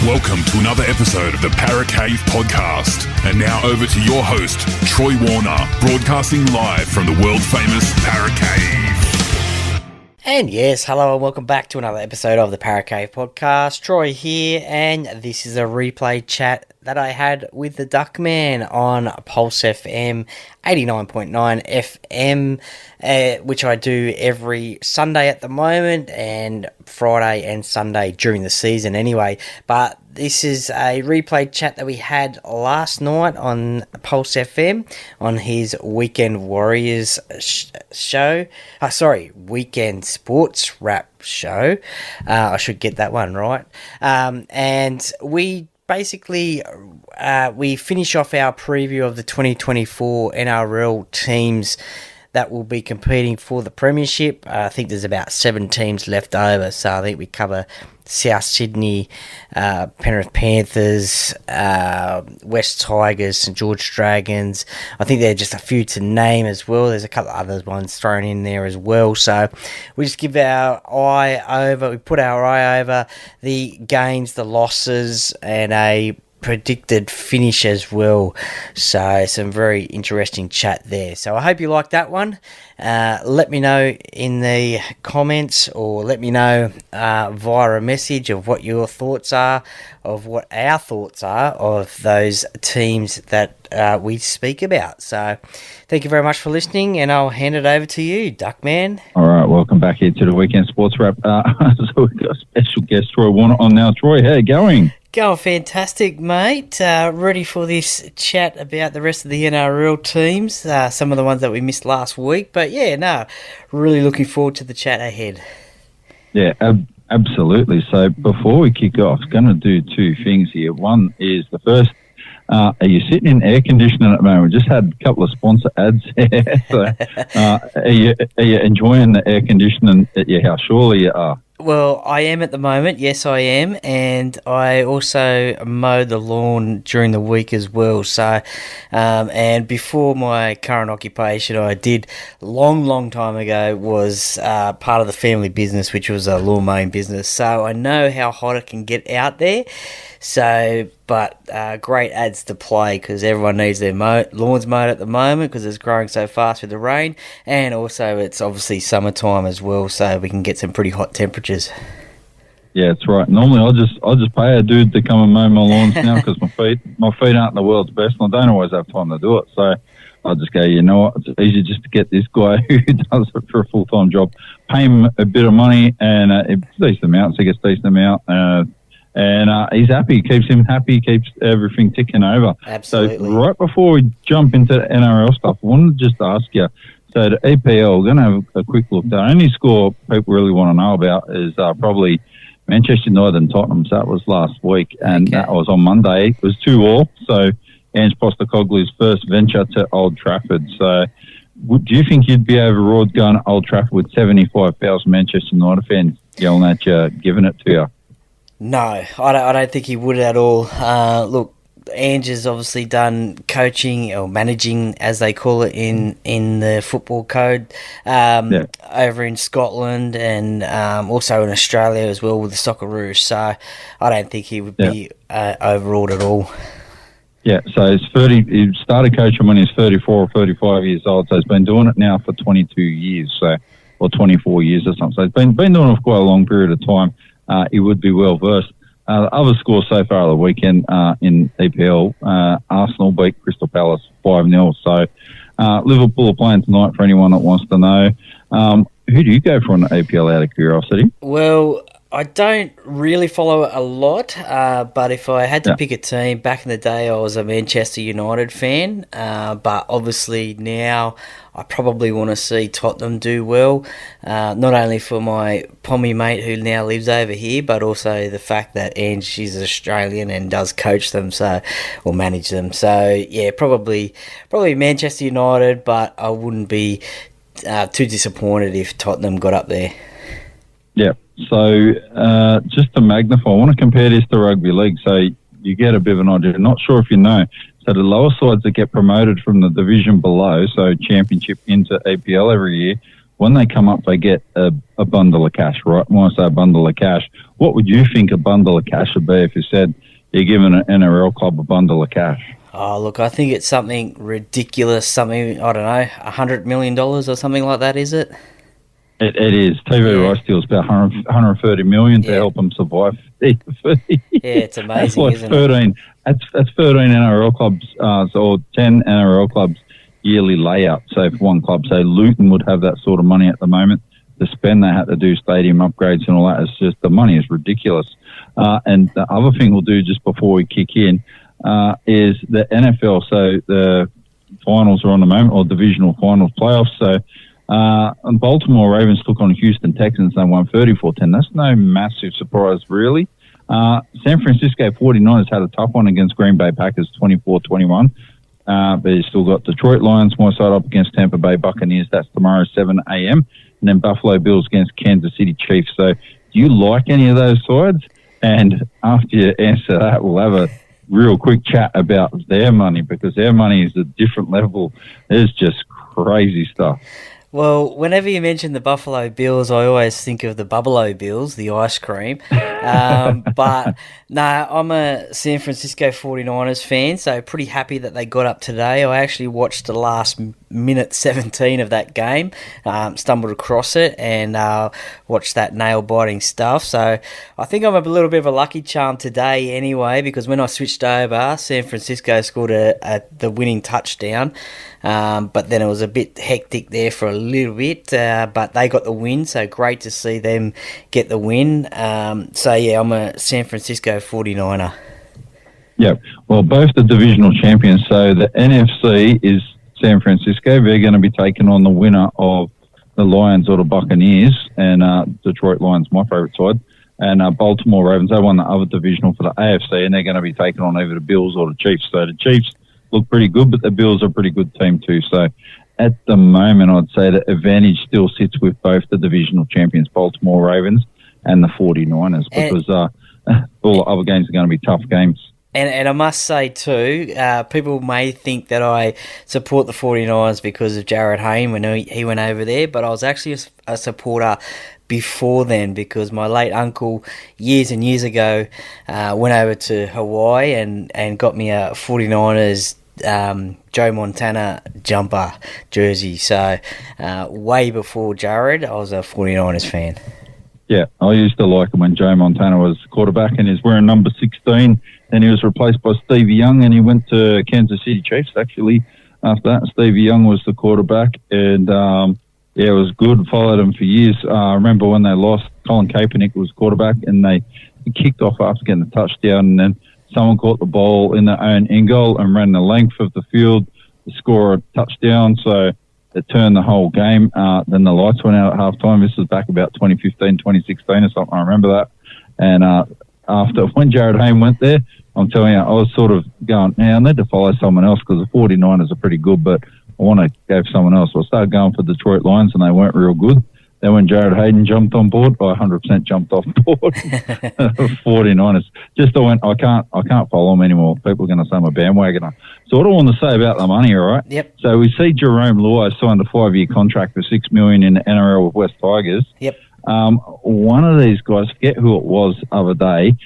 Welcome to another episode of the Para Cave podcast. And now over to your host, Troy Warner, broadcasting live from the world-famous Para Cave. And yes, hello and welcome back to another episode of the Para Cave podcast. Troy here, and this is a replay chat that I had with the Duckman on Pulse FM 89.9 FM, which I do every Sunday at the moment, and Friday and Sunday during the season anyway. But this is a replay chat that we had last night on Pulse FM on his Weekend Warriors show. Weekend Sports Wrap show. I should get that one right. And we basically, we finish off our preview of the 2024 NRL teams that will be competing for the premiership. I think there's about 7 teams left over, so I think we cover South Sydney, Penrith Panthers, West Tigers, St George Dragons. I think there are just a few to name as well. There's a couple of other ones thrown in there as well. So we just give our eye over, we put our eye over the gains, the losses, and a predicted finish as well. So some very interesting chat there. So I hope you like that one. Let me know in the comments, or let me know via a message of what your thoughts are, of what our thoughts are of those teams that we speak about. So thank you very much for listening, and I'll hand it over to you, Duckman. All right, welcome back here to the Weekend Sports Wrap. So we've got a special guest, Troy Warner, on now. Troy, how you going? Going fantastic, mate. Ready for this chat about the rest of the NRL teams, some of the ones that we missed last week. But yeah, no, really looking forward to the chat ahead. Yeah, absolutely. So before we kick off, I'm going to do 2 things here. One is the first, are you sitting in air conditioning at the moment? We just had a couple of sponsor ads here. So are you enjoying the air conditioning at your house? Surely you are. Well, I am at the moment. Yes, I am. And I also mow the lawn during the week as well. So, and before my current occupation, I did long time ago, was part of the family business, which was a lawn mowing business. So I know how hot it can get out there. So, but great ads to play, because everyone needs their lawns mowed at the moment because it's growing so fast with the rain, and also it's obviously summertime as well, so we can get some pretty hot temperatures. Yeah, that's right. Normally, I'll just pay a dude to come and mow my lawns now, because my feet aren't the world's best, and I don't always have time to do it. So I'll just go, you know what? It's easier just to get this guy who does it for a full-time job, pay him a bit of money, and it's a decent amount, so he gets a decent amount. And he's happy, keeps him happy, keeps everything ticking over. Absolutely. So right before we jump into the NRL stuff, I wanted to just ask you, so the EPL, we're going to have a quick look. The only score people really want to know about is probably Manchester United and Tottenham. So that was last week, and that was on Monday. It was 2-2, so Ange Postecoglou's first venture to Old Trafford. So do you think you'd be overawed going to Old Trafford with 75,000 Manchester United fans yelling at you, giving it to you? No, I don't think he would at all. Look, Ange has obviously done coaching, or managing as they call it in the football code, over in Scotland, and also in Australia as well with the Socceroos. So I don't think he would be overawed at all. Yeah, so he started coaching when he was 34 or 35 years old, so he's been doing it now for 22 years, or 24 years or something. So he's been doing it for quite a long period of time. He would be well versed. The other scores so far of the weekend in EPL, Arsenal beat Crystal Palace 5-0. So Liverpool are playing tonight, for anyone that wants to know. Who do you go for in the EPL, out of curiosity? Well, I don't really follow it a lot, but if I had to pick a team, back in the day I was a Manchester United fan, but obviously now I probably want to see Tottenham do well, not only for my Pommy mate who now lives over here, but also the fact that Ange is Australian and does coach them, or manage them. So yeah, probably Manchester United, but I wouldn't be too disappointed if Tottenham got up there. Yeah. So just to magnify, I want to compare this to rugby league so you get a bit of an idea. Not sure if you know. So the lower sides that get promoted from the division below, so championship into APL every year, when they come up, they get a bundle of cash, right? When I say a bundle of cash, what would you think a bundle of cash would be if you said you're giving an NRL club a bundle of cash? Oh, look, I think it's something ridiculous, something, I don't know, $100 million or something like that, is it? It is. TV rights deals about 130 million to help them survive. Yeah, it's amazing, isn't 13, it? That's 13 NRL clubs, or 10 NRL clubs yearly layout. So for one club, say Luton would have that sort of money at the moment to spend. They had to do stadium upgrades and all that. It's just the money is ridiculous. And the other thing we'll do just before we kick in is the NFL. So the finals are on the moment, or divisional finals playoffs. So and Baltimore Ravens took on Houston Texans and won 34-10. That's no massive surprise, really. San Francisco 49ers had a tough one against Green Bay Packers, 24-21. But you still got Detroit Lions, my side, up against Tampa Bay Buccaneers. That's tomorrow, 7 a.m. And then Buffalo Bills against Kansas City Chiefs. So do you like any of those sides? And after you answer that, we'll have a real quick chat about their money, because their money is a different level. It's just crazy stuff. Well, whenever you mention the Buffalo Bills, I always think of the Buffalo Bills, the ice cream. But no, I'm a San Francisco 49ers fan, so pretty happy that they got up today. I actually watched the last minute 17 of that game, stumbled across it and watched that nail-biting stuff. So I think I'm a little bit of a lucky charm today anyway, because when I switched over, San Francisco scored the winning touchdown. But then it was a bit hectic there for a little bit, but they got the win, so great to see them get the win. So yeah, I'm a San Francisco 49er. Yeah, well, both the divisional champions. So the NFC is San Francisco. They're going to be taking on the winner of the Lions or the Buccaneers, and Detroit Lions, my favourite side, and Baltimore Ravens. They won the other divisional for the AFC, and they're going to be taking on either the Bills or the Chiefs. So the Chiefs look pretty good, but the Bills are a pretty good team too. So at the moment, I'd say the advantage still sits with both the divisional champions, Baltimore Ravens, and the 49ers, because all the other games are going to be tough games. And I must say too, people may think that I support the 49ers because of Jared Hayne when he went over there, but I was actually a supporter before then, because my late uncle years and years ago went over to Hawaii and got me a 49ers Joe Montana jumper jersey. So way before Jared, I was a 49ers fan. Yeah, I used to like him when Joe Montana was quarterback and he's wearing number 16. Then he was replaced by Stevie Young and he went to Kansas City Chiefs, actually, after that. Stevie Young was the quarterback, and yeah, it was good. Followed him for years. I remember when they lost, Colin Kaepernick was quarterback and they kicked off after getting the touchdown, and then someone caught the ball in their own end goal and ran the length of the field to score a touchdown. So it turned the whole game. Then the lights went out at halftime. This was back about 2015, 2016 or something. I remember that. And after, when Jared Hayne went there, I'm telling you, I was sort of going, I need to follow someone else because the 49ers are pretty good, but I want to go for someone else. So I started going for Detroit Lions and they weren't real good. Then when Jared Hayden jumped on board, I 100% jumped off board. 49ers. Just I can't follow them anymore. People are going to say I'm a bandwagoner. So what I want to say about the money, all right? Yep. So we see Jerome Luai signed a 5-year contract for $6 million in the NRL with West Tigers. Yep. One of these guys, forget who it was the other day.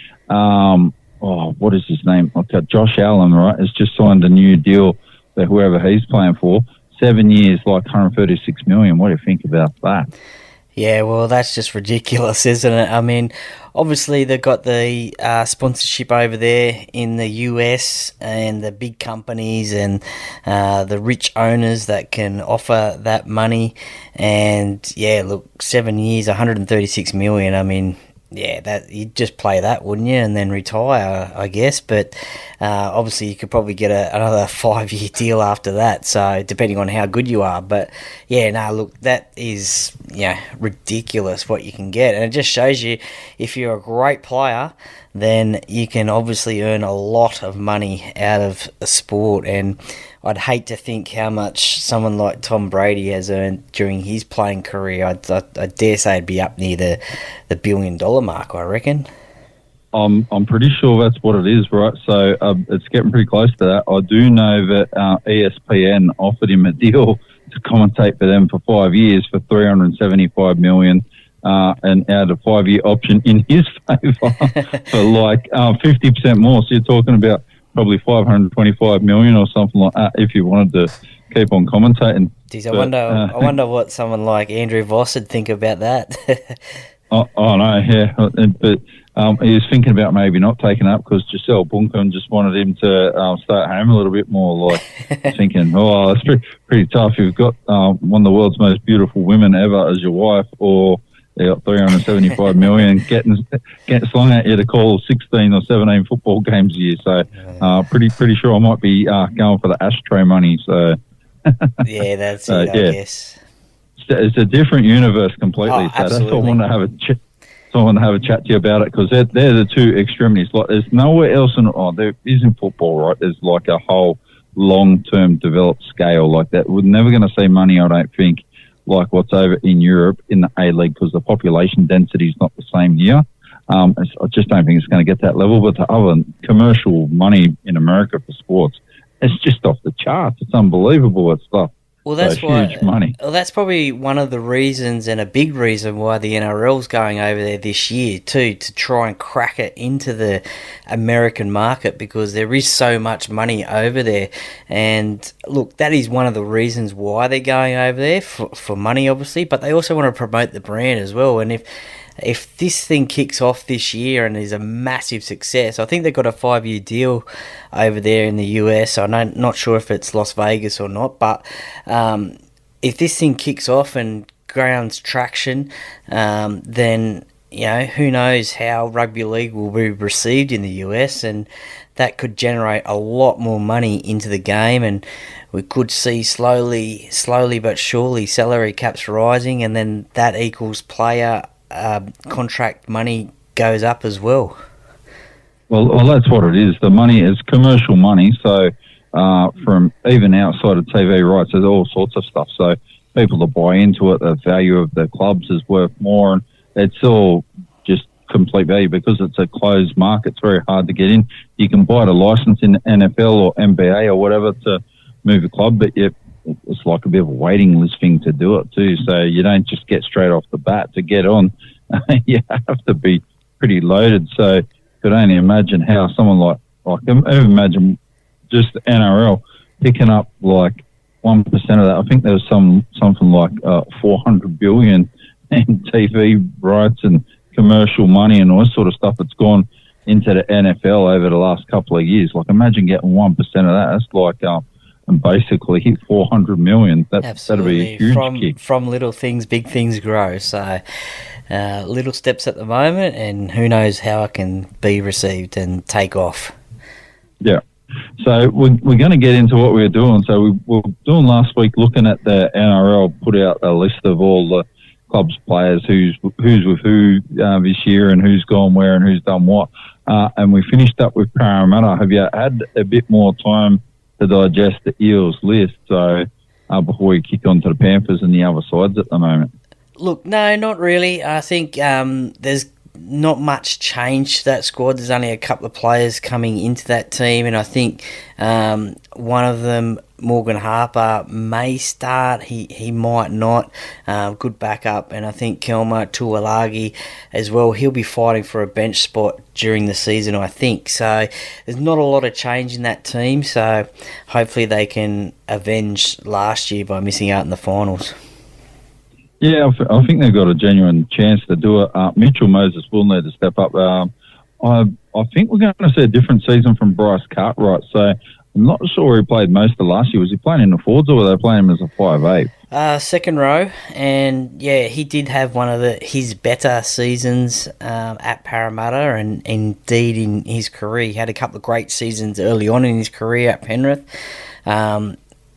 What is his name? Okay, Josh Allen, right? Has just signed a new deal for whoever he's playing for. 7 years, like $136 million. What do you think about that? Yeah, well, that's just ridiculous, isn't it? I mean, obviously they've got the sponsorship over there in the US and the big companies and the rich owners that can offer that money. And yeah, look, 7 years, $136 million. I mean, yeah, that you'd just play that, wouldn't you, and then retire, I guess. But obviously, you could probably get another 5-year deal after that. So depending on how good you are, but yeah, no, look, that is ridiculous what you can get, and it just shows you if you're a great player, then you can obviously earn a lot of money out of a sport. And I'd hate to think how much someone like Tom Brady has earned during his playing career. I dare say it'd be up near the $1 billion mark, I reckon. I'm pretty sure that's what it is, right? So it's getting pretty close to that. I do know that ESPN offered him a deal to commentate for them for 5 years for $375 million. And out of 5-year option in his favour for like 50% more. So you're talking about probably $525 million or something like that if you wanted to keep on commentating. Geez, I wonder what someone like Andrew Voss would think about that. Oh no, yeah, but he was thinking about maybe not taking up because Giselle Bunkum just wanted him to start home a little bit more. Like thinking, oh, it's pretty tough. You've got one of the world's most beautiful women ever as your wife, or they got $375 million getting slung at you to call 16 or 17 football games a year. So pretty sure I might be going for the ashtray money. So yeah, that's it. I guess it's a different universe completely. So absolutely. that's why I want to have a chat. So I want to have a chat to you about it because they're the two extremities. Like there's nowhere else there is in football, right? There's like a whole long-term developed scale like that. We're never going to see money, I don't think, like what's over in Europe in the A-League because the population density is not the same here. I just don't think it's going to get that level. But the other commercial money in America for sports, it's just off the charts. It's unbelievable, that stuff. Well, that's huge money. Well, that's probably one of the reasons and a big reason why the NRL's going over there this year too, to try and crack it into the American market because there is so much money over there. And look, that is one of the reasons why they're going over there for money, obviously, but they also want to promote the brand as well. And if this thing kicks off this year and is a massive success, I think they've got a 5-year deal over there in the US. I'm not sure if it's Las Vegas or not, but if this thing kicks off and grounds traction, then who knows how rugby league will be received in the US, and that could generate a lot more money into the game, and we could see slowly but surely salary caps rising, and then that equals player contract money goes up as well. Well, that's what it is. The money is commercial money, so from even outside of TV rights, there's all sorts of stuff. So people that buy into it, the value of the clubs is worth more, and it's all just complete value because it's a closed market. It's very hard to get in. You can buy the license in NFL or NBA or whatever to move a club, but it's like a bit of a waiting list thing to do it too. So you don't just get straight off the bat to get on. You have to be pretty loaded. So you could only imagine how someone like imagine just the NRL picking up like 1% of that. I think there was something like 400 billion in TV rights and commercial money and all this sort of stuff that's gone into the NFL over the last couple of years. Like imagine getting 1% of that. That's like and basically hit 400 million. That'd be a huge kick. From little things, big things grow. So little steps at the moment, and who knows how it can be received and take off. Yeah. So we're going to get into what we're doing. So we were doing last week looking at the NRL, put out a list of all the club's players, who's with who this year and who's gone where and who's done what. And we finished up with Parramatta. Have you had a bit more time to digest the Eels list, so before we kick on to the Panthers and the other sides at the moment? Look, no, not really. I think there's not much change to that squad. There's only a couple of players coming into that team, and I think one of them, Morgan Harper, may start. He might not. Good backup, and I think Kelma Tuolagi as well. He'll be fighting for a bench spot during the season, I think. So there's not a lot of change in that team. So hopefully they can avenge last year by missing out in the finals. Yeah, I think they've got a genuine chance to do it. Mitchell Moses will need to step up. I think we're going to see a different season from Bryce Cartwright. So I'm not sure where he played most of last year. Was he playing in the forwards or were they playing him as a 5'8"? Second row, and yeah, he did have one of his better seasons at Parramatta, and indeed in his career. He had a couple of great seasons early on in his career at Penrith.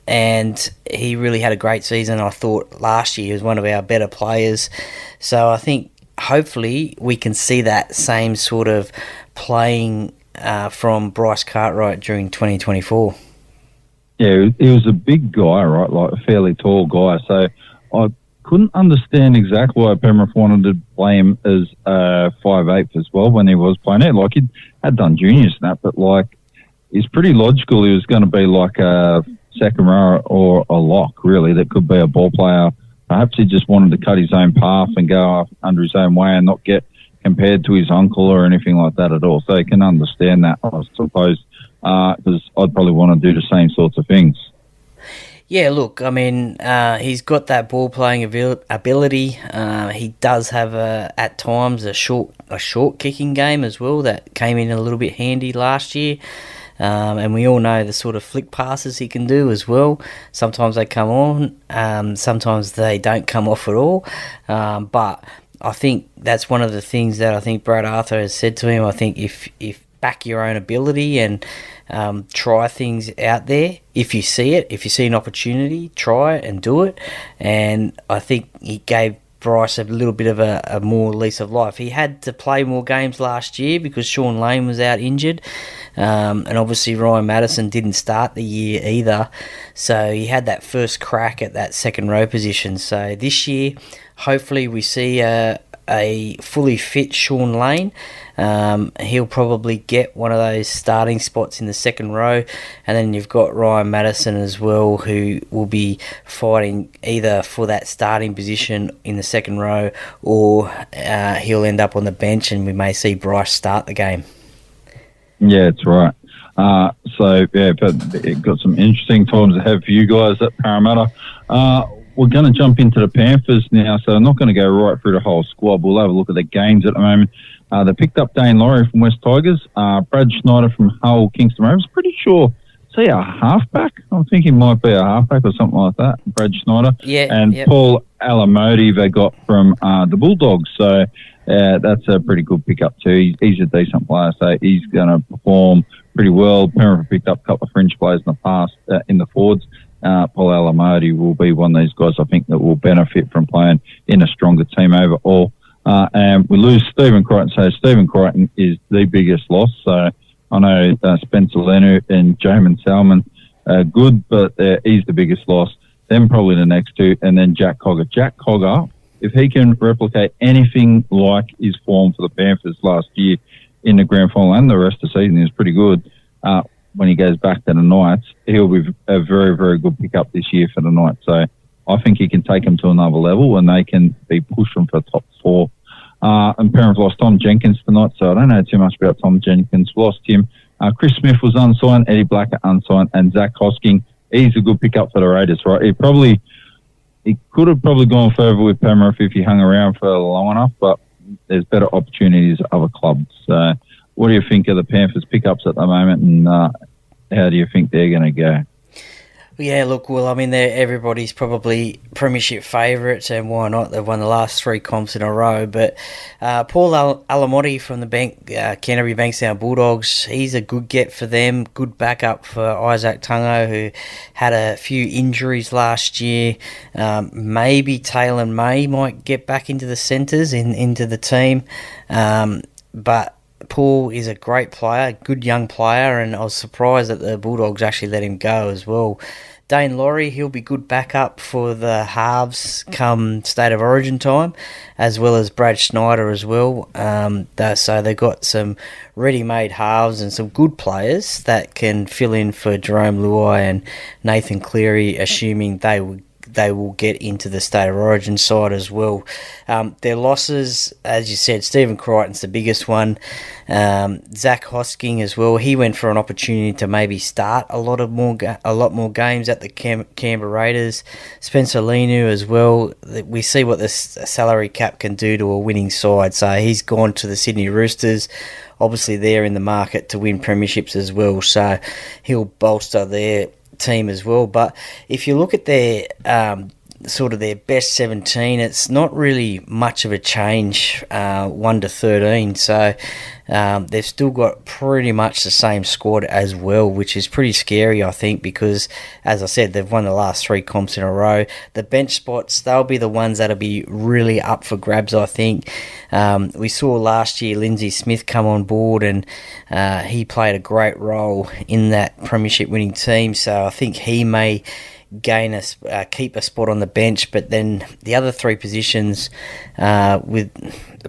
And he really had a great season. I thought last year he was one of our better players. So I think hopefully we can see that same sort of playing from Bryce Cartwright during 2024. Yeah, he was a big guy, right? Like a fairly tall guy. So I couldn't understand exactly why Penrith wanted to play him as 5'8" as well when he was playing it. Like he had done juniors and that, but like it's pretty logical he was going to be like a second row or a lock, really, that could be a ball player. Perhaps he just wanted to cut his own path and go under his own way and not get compared to his uncle or anything like that at all. So you can understand that, I suppose, because I'd probably want to do the same sorts of things. Yeah, look, I mean, he's got that ball playing ability. He does have at times a short kicking game as well that came in a little bit handy last year. And we all know the sort of flick passes he can do as well. Sometimes they come on, sometimes they don't come off at all. But I think that's one of the things that I think Brad Arthur has said to him. I think if back your own ability and try things out there. If you see it, if you see an opportunity, try it and do it. And I think he gave Bryce a little bit of a more lease of life. He had to play more games last year because Sean Lane was out injured. And obviously Ryan Madison didn't start the year either. So he had that first crack at that second row position. So this year, hopefully we see a fully fit Sean Lane. He'll probably get one of those starting spots in the second row, and then you've got Ryan Madison as well, who will be fighting either for that starting position in the second row, or he'll end up on the bench and we may see Bryce start the game. Yeah, that's right. So but it got some interesting times ahead for you guys at Parramatta. We're going to jump into the Panthers now, so I'm not going to go right through the whole squad. We'll have a look at the games at the moment. They picked up Dane Laurie from West Tigers, Brad Schneider from Hull Kingston Rovers. Pretty sure, say a halfback? I think he might be a halfback or something like that, Brad Schneider. Yeah. And yep. Paul Alamoti they got from the Bulldogs, so that's a pretty good pickup too. He's a decent player, so he's going to perform pretty well. Penrith picked up a couple of fringe players in the past in the forwards. Paul Alamoti will be one of these guys, I think, that will benefit from playing in a stronger team overall. And we lose Stephen Crichton. So Stephen Crichton is the biggest loss. So I know Spencer Leonard and Jamin Salmon are good, but he's the biggest loss. Then probably the next two, and then Jack Cogger. Jack Cogger, if he can replicate anything like his form for the Panthers last year in the grand final and the rest of the season, is pretty good. When he goes back to the Knights, he'll be a very, very good pickup this year for the Knights. So I think he can take them to another level and they can be pushing for the top four. And Penrith lost Tom Jenkins tonight, so I don't know too much about Tom Jenkins. Lost him. Chris Smith was unsigned, Eddie Blackett unsigned, and Zach Hosking, he's a good pickup for the Raiders, right? He could have probably gone further with Penrith if he hung around for long enough, but there's better opportunities at other clubs. So what do you think of the Panthers pickups at the moment, and how do you think they're going to go? Yeah, look, well, I mean, everybody's probably premiership favourites, and why not? They've won the last three comps in a row. But Paul Alamoti from the Canterbury Bankstown Bulldogs, he's a good get for them, good backup for Isaac Tungo, who had a few injuries last year. Maybe Taylor May might get back into the centres, into the team. But Paul is a great player, good young player, and I was surprised that the Bulldogs actually let him go as well. Dane Laurie, he'll be good backup for the halves come State of Origin time, as well as Brad Schneider as well. So they've got some ready-made halves and some good players that can fill in for Jerome Luai and Nathan Cleary, assuming they will get into the State of Origin side as well. Their losses, as you said, Stephen Crichton's the biggest one. Zach Hosking as well. He went for an opportunity to maybe start a lot more games at the Canberra Raiders. Spencer Lenu as well. We see what the salary cap can do to a winning side. So he's gone to the Sydney Roosters. Obviously, they're in the market to win premierships as well. So he'll bolster their team as well. But if you look at their sort of their best 17, it's not really much of a change 1 to 13, so they've still got pretty much the same squad as well, which is pretty scary, I think, because as I said, they've won the last three comps in a row. The bench spots, they'll be the ones that'll be really up for grabs, I think. We saw last year Lindsay Smith come on board, and he played a great role in that premiership winning team, so I think he may keep a spot on the bench, but then the other three positions, with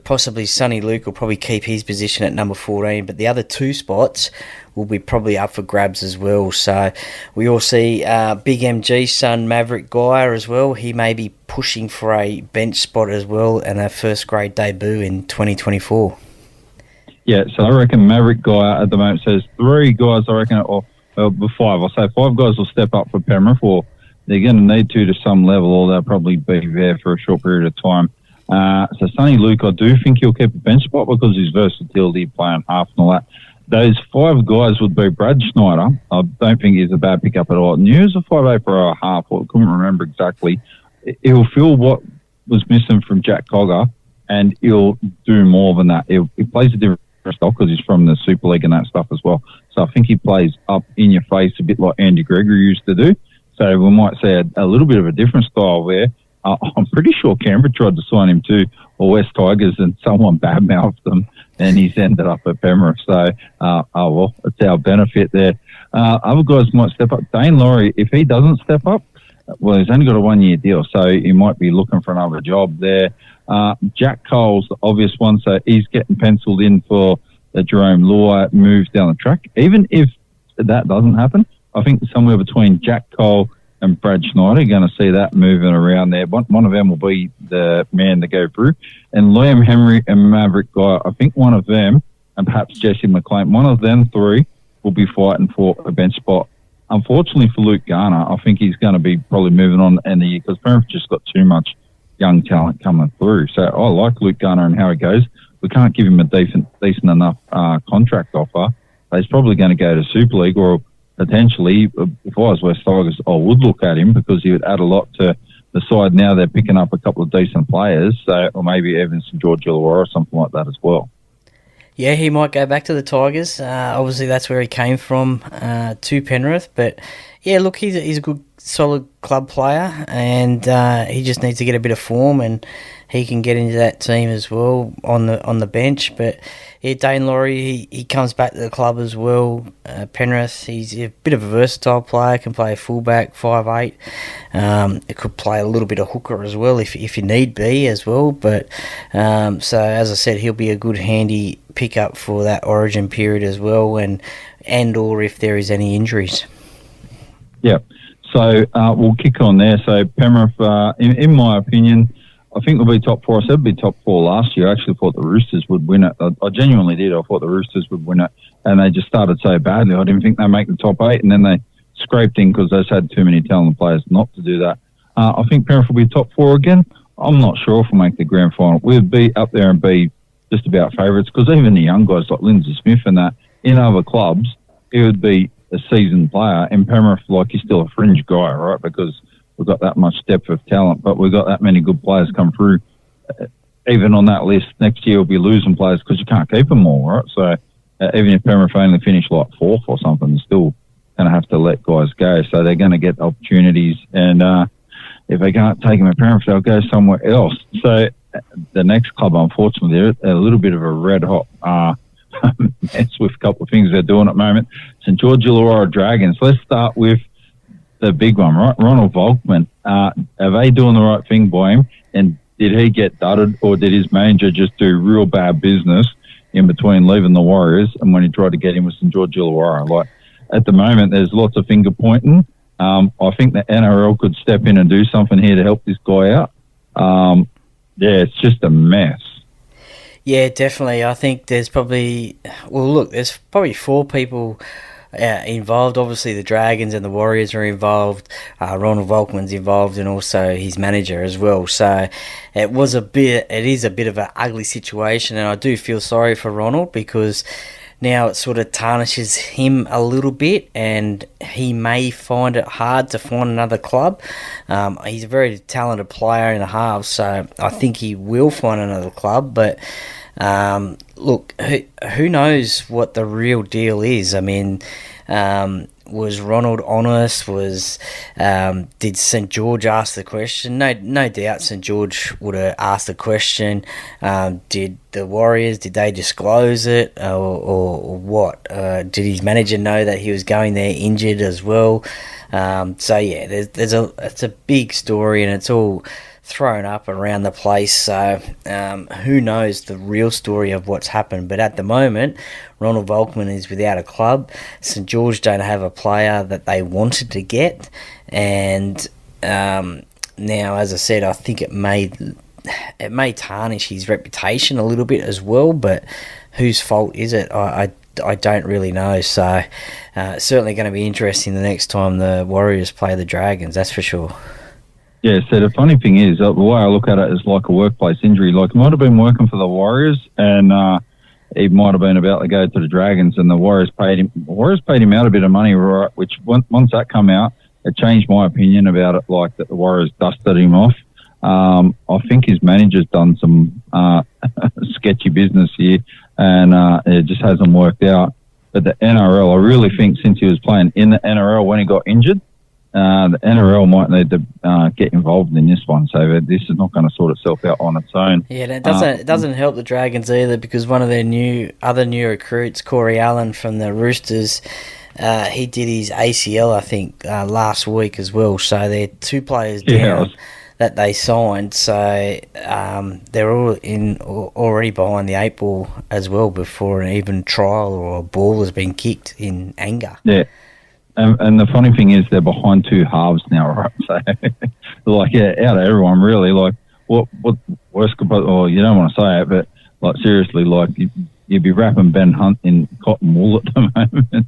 possibly Sonny Luke will probably keep his position at number 14, but the other two spots will be probably up for grabs as well. So we all see Big MG's son Maverick Guyer as well. He may be pushing for a bench spot as well and a first grade debut in 2024. Yeah, so I reckon Maverick Guyer at the moment says three guys, I reckon, or five. I'll say five guys will step up for Penrith, or they're going to need to some level, or they'll probably be there for a short period of time. So Sonny Luke, I do think he'll keep a bench spot because his versatility, playing half and all that. Those five guys would be Brad Schneider. I don't think he's a bad pickup at all. He was a 5'8" for a half, or I couldn't remember exactly. He'll fill what was missing from Jack Cogger, and he'll do more than that. He plays a different style because he's from the Super League and that stuff as well. So I think he plays up in your face a bit like Andy Gregory used to do. So we might see a little bit of a different style there. I'm pretty sure Canberra tried to sign him too, or West Tigers, and someone badmouthed them, and he's ended up at Penrith. So, well, it's our benefit there. Other guys might step up. Dane Laurie, if he doesn't step up, well, he's only got a 1-year deal, so he might be looking for another job there. Jack Cole's the obvious one, so he's getting penciled in for the Jerome Luai move down the track. Even if that doesn't happen, I think somewhere between Jack Cole and Brad Schneider, you're going to see that moving around there. One of them will be the man to go through. And Liam Henry and Maverick Guy, I think one of them, and perhaps Jesse McLean, one of them three will be fighting for a bench spot. Unfortunately for Luke Garner, I think he's going to be probably moving on at the end of the year because Penrith just got too much young talent coming through. So I like Luke Garner and how he goes. We can't give him a decent enough contract offer. He's probably going to go to Super League, or potentially, if I was West Tigers, I would look at him because he would add a lot to the side. Now they're picking up a couple of decent players, so, or maybe even some George Illawarra or something like that as well. Yeah, he might go back to the Tigers. Obviously, that's where he came from, to Penrith. But, yeah, look, he's a good, solid club player, and he just needs to get a bit of form, and he can get into that team as well on the bench. But, yeah, Dane Laurie, he comes back to the club as well. Penrith, he's a bit of a versatile player, can play a fullback, 5'8". It could play a little bit of hooker as well if you need be as well. But so, as I said, he'll be a good, handy pickup for that Origin period as well, and or if there is any injuries. Yeah, so we'll kick on there. So Penrith, in my opinion, I think we'll be top four. I said we'll be top four last year. I actually thought the Roosters would win it. I genuinely did. I thought the Roosters would win it, and they just started so badly. I didn't think they'd make the top 8, and then they scraped in because they just had too many talented players not to do that. I think Penrith will be top 4 again. I'm not sure if we'll make the grand final. We'll be up there and be just about favourites, because even the young guys like Lindsay Smith and that, in other clubs, he would be a seasoned player. In Penrith, like, he's still a fringe guy, right? Because we've got that much depth of talent, but we've got that many good players come through. Even on that list, next year we'll be losing players because you can't keep them all, right? So even if Penrith only finish like 4th or something, they're still going to have to let guys go. So they're going to get opportunities, and if they can't take them at Penrith, they'll go somewhere else. So the next club, unfortunately, they're a little bit of a red-hot mess with a couple of things they're doing at the moment. St George Illawarra Dragons. Let's start with the big one, right? Ronald Volkman. Are they doing the right thing by him? And did he get dudded, or did his manager just do real bad business in between leaving the Warriors and when he tried to get him with St George Illawarra? Like, at the moment, there's lots of finger pointing. I think the NRL could step in and do something here to help this guy out. Yeah, it's just a mess. Yeah, definitely. I think there's probably... Well, look, there's probably 4 people involved. Obviously, the Dragons and the Warriors are involved. Ronald Volkman's involved, and also his manager as well. So it is a bit of an ugly situation, and I do feel sorry for Ronald, because now it sort of tarnishes him a little bit, and he may find it hard to find another club. He's a very talented player in the halves, so I think he will find another club. But look, who knows what the real deal is? I mean, was Ronald honest? Did St George ask the question? No doubt St George would have asked the question. Did the Warriors, did they disclose it, or what? Did his manager know that he was going there injured as well? So yeah, it's a big story, and it's all thrown up around the place. So who knows the real story of what's happened? But at the moment, Ronald Volkman is without a club. St George don't have a player that they wanted to get, and now, as I said, I think it may tarnish his reputation a little bit as well. But whose fault is it? I don't really know. So certainly going to be interesting the next time the Warriors play the Dragons. That's for sure. Yeah, so the funny thing is, the way I look at it is like a workplace injury. Like, he might have been working for the Warriors, and he might have been about to go to the Dragons, and the Warriors paid him out a bit of money, right? Which once that come out, it changed my opinion about it. Like, that the Warriors dusted him off. I think his manager's done some sketchy business here, and it just hasn't worked out. But the NRL, I really think, since he was playing in the NRL when he got injured, the NRL might need to get involved in this one, so this is not going to sort itself out on its own. Yeah, and it doesn't help the Dragons either, because one of their other new recruits, Corey Allen from the Roosters, he did his ACL, I think, last week as well. So they're two players down that they signed. So they're already behind the 8 ball as well before an even trial or a ball has been kicked in anger. Yeah. And the funny thing is, they're behind 2 halves now, right? So, like, yeah, out of everyone, really, like, what worse could, or you don't want to say it, but, like, seriously, like, you'd be wrapping Ben Hunt in cotton wool at the moment.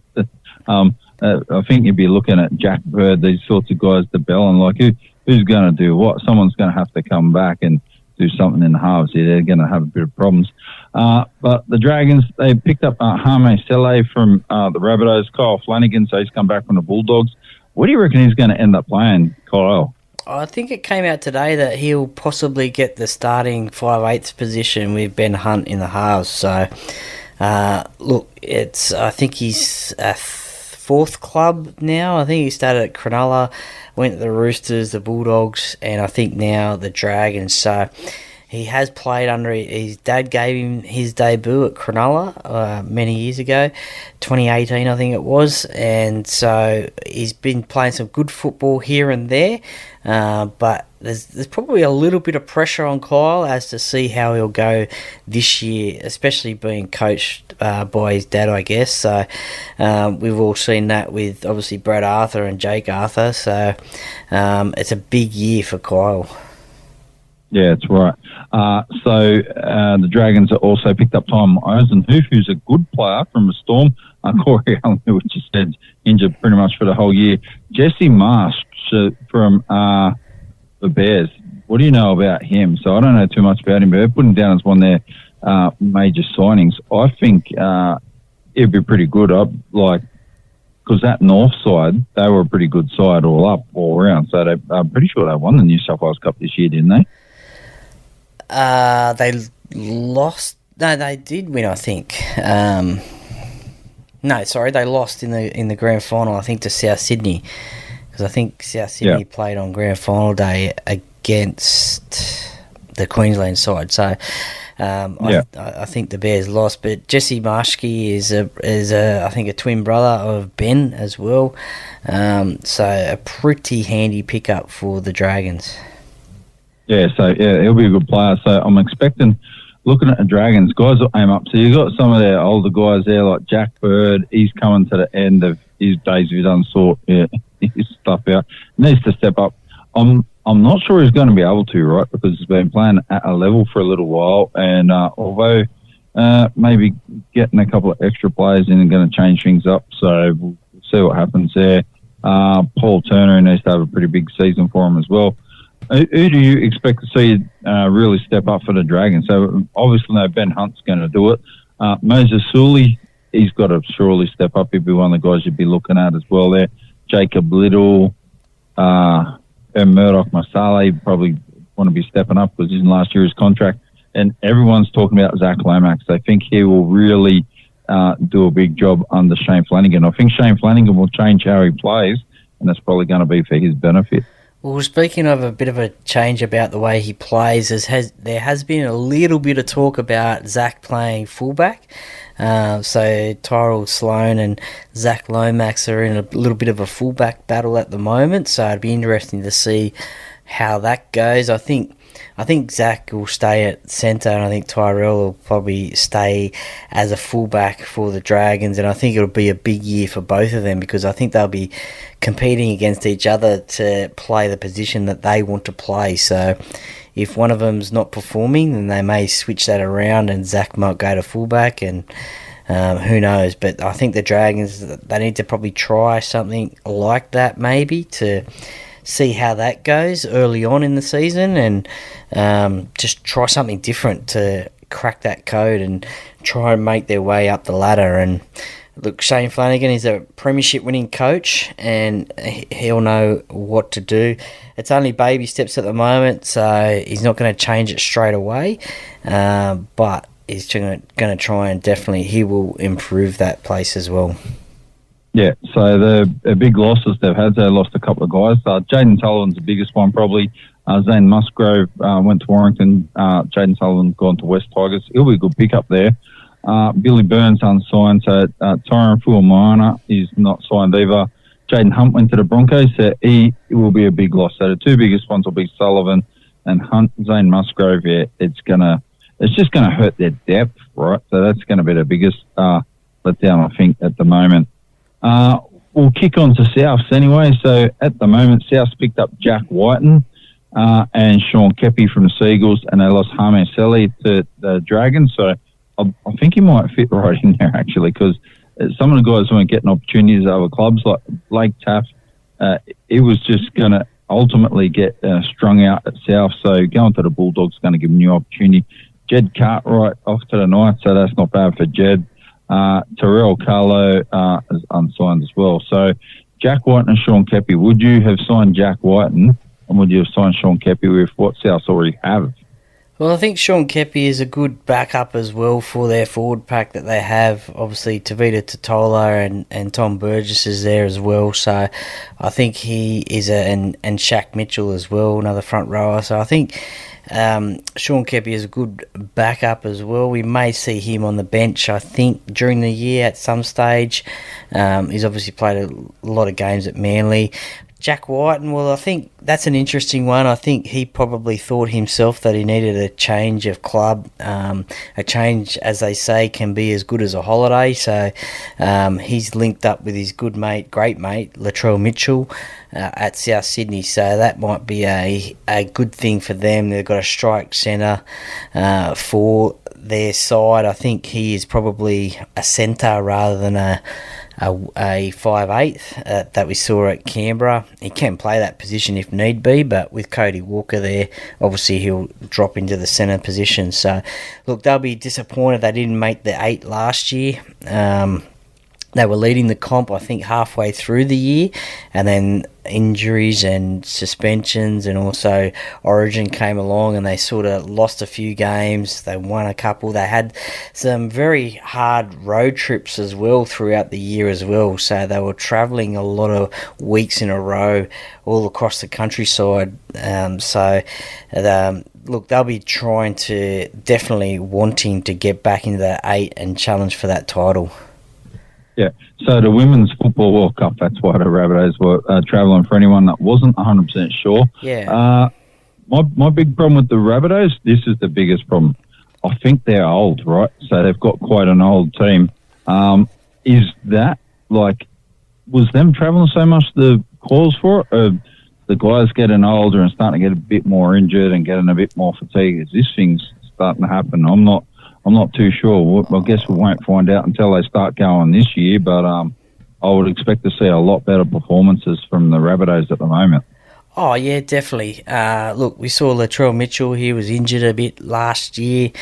I think you'd be looking at Jack Bird, these sorts of guys, the bell, and, like, who's going to do what? Someone's going to have to come back and do something in the halves here. They're going to have a bit of problems. But the Dragons, they picked up Hame Sele from the Rabbitohs, Kyle Flanagan, so he's come back from the Bulldogs. What do you reckon he's going to end up playing, Kyle? I think it came out today that he'll possibly get the starting 5/8 position with Ben Hunt in the halves. So, look, I think he's a 4th club now. I think he started at Cronulla, went to the Roosters, the Bulldogs, and I think now the Dragons. So he has played under his dad gave him his debut at Cronulla many years ago, 2018 I think it was, and so he's been playing some good football here and there, but there's probably a little bit of pressure on Kyle as to see how he'll go this year, especially being coached by his dad, I guess. So we've all seen that with obviously Brad Arthur and Jake Arthur, so it's a big year for Kyle. Yeah, that's right. So the Dragons have also picked up Tom Eisenhuth, who's a good player from the Storm. Corey Allen, who just said injured pretty much for the whole year. Jesse Marsh from the Bears. What do you know about him? So I don't know too much about him, but they're putting him down as one of their major signings. I think it'd be pretty good. Because that north side, they were a pretty good side all around. So I'm pretty sure they won the New South Wales Cup this year, didn't they? They lost. No, they did win, I think. They lost in the grand final, I think, to South Sydney, because I think South Sydney played on grand final day against the Queensland side. So I think the Bears lost, but Jesse Marshke is I think a twin brother of Ben as well. So a pretty handy pickup for the Dragons. Yeah, he'll be a good player. So I'm expecting, looking at the Dragons, guys will aim up. So you've got some of their older guys there, like Jack Bird. He's coming to the end of his days if he doesn't sort his stuff out. Needs to step up. I'm not sure he's going to be able to, right, because he's been playing at a level for a little while, and although maybe getting a couple of extra players in is going to change things up, so we'll see what happens there. Paul Turner needs to have a pretty big season for him as well. Who do you expect to see really step up for the Dragons? So obviously, Ben Hunt's going to do it. Moses Sully, he's got to surely step up. He'd be one of the guys you'd be looking at as well there. Jacob Little, and Murdoch Masale probably want to be stepping up because he's in last year's contract. And everyone's talking about Zach Lomax. They think he will really do a big job under Shane Flanagan. I think Shane Flanagan will change how he plays, and that's probably going to be for his benefit. Well, speaking of a bit of a change about the way he plays, there has been a little bit of talk about Zach playing fullback. So Tyrell Sloan and Zach Lomax are in a little bit of a fullback battle at the moment. So it'd be interesting to see how that goes. I think Zach will stay at centre, and I think Tyrell will probably stay as a fullback for the Dragons, and I think it'll be a big year for both of them because I think they'll be competing against each other to play the position that they want to play. So if one of them's not performing, then they may switch that around and Zach might go to fullback, and who knows. But I think the Dragons, they need to probably try something like that maybe to see how that goes early on in the season, and just try something different to crack that code and try and make their way up the ladder. And look, Shane Flanagan is a premiership winning coach, and he'll know what to do. It's only baby steps at the moment, so he's not going to change it straight away, but he's going to try and definitely he will improve that place as well. Yeah, so the big losses they've had, they lost a couple of guys. Jaden Sullivan's the biggest one probably. Zane Musgrove went to Warrington. Jaden Sullivan's gone to West Tigers. He'll be a good pickup there. Billy Burns unsigned, so Tyron Fuamana is not signed either. Jaden Hunt went to the Broncos, so he will be a big loss. So the two biggest ones will be Sullivan and Hunt. Zane Musgrove, yeah, it's just gonna hurt their depth, right? So that's going to be the biggest letdown, I think, at the moment. We'll kick on to Souths anyway. So at the moment, Souths picked up Jack Whiten and Sean Kepi from the Seagulls, and they lost Hame Seli to the Dragons. So I think he might fit right in there, actually, because some of the guys weren't getting opportunities at other clubs, like Blake Taft. He was just going to ultimately get strung out at South. So going to the Bulldogs is going to give him a new opportunity. Jed Cartwright off to the Knights, so that's not bad for Jed. Terrell Carlo is unsigned as well. So Jack Whiten and Sean Kepi, would you have signed Jack Whiten and would you have signed Sean Kepi with what Souths already have? Well, I think Sean Kepi is a good backup as well for their forward pack that they have. Obviously, Tavita Totola and Tom Burgess is there as well. So I think he is and Shaq Mitchell as well, another front rower. So I think Sean Kepi is a good backup as well. We may see him on the bench, I think, during the year at some stage. He's obviously played a lot of games at Manly. Jack Whiten, well, I think that's an interesting one. I think he probably thought himself that he needed a change of club. A change, as they say, can be as good as a holiday. So he's linked up with his great mate, Latrell Mitchell, at South Sydney. So that might be a good thing for them. They've got a strike centre for their side. I think he is probably a centre rather than a 5'8" that we saw at Canberra. He can play that position if need be, but with Cody Walker there, obviously he'll drop into the centre position. So, look, they'll be disappointed they didn't make the 8 last year. They were leading the comp, I think, halfway through the year, and then injuries and suspensions and also Origin came along and they sort of lost a few games. They won a couple. They had some very hard road trips as well throughout the year as well, so they were travelling a lot of weeks in a row all across the countryside. Look, they'll be trying to definitely wanting to get back into that 8 and challenge for that title. Yeah, so the Women's Football World Cup, that's why the Rabbitohs were travelling, for anyone that wasn't 100% sure. Yeah. My big problem with the Rabbitohs, this is the biggest problem. I think they're old, right? So they've got quite an old team. Is that, was them travelling so much the cause for it? Or the guys getting older and starting to get a bit more injured and getting a bit more fatigue? Is this thing's starting to happen? I'm not too sure. I guess we won't find out until they start going this year, but I would expect to see a lot better performances from the Rabbitohs at the moment. Oh, yeah, definitely. Look, we saw Latrell Mitchell. He was injured a bit last year,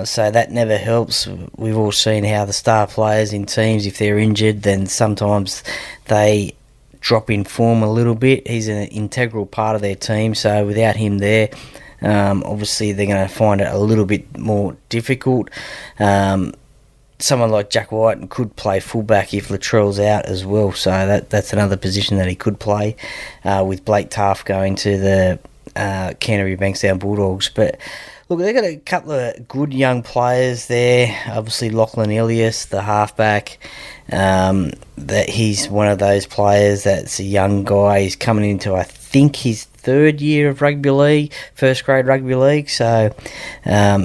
so that never helps. We've all seen how the star players in teams, if they're injured, then sometimes they drop in form a little bit. He's an integral part of their team, so without him there, obviously they're going to find it a little bit more difficult. someone like Jack White could play fullback if Latrell's out as well. So that's another position that he could play with Blake Taft going to the Canterbury Bankstown Bulldogs. But look, they've got a couple of good young players there. Obviously, Lachlan Ilias, the halfback. That he's one of those players that's a young guy. He's coming into, I think, his third year of rugby league, first grade rugby league. So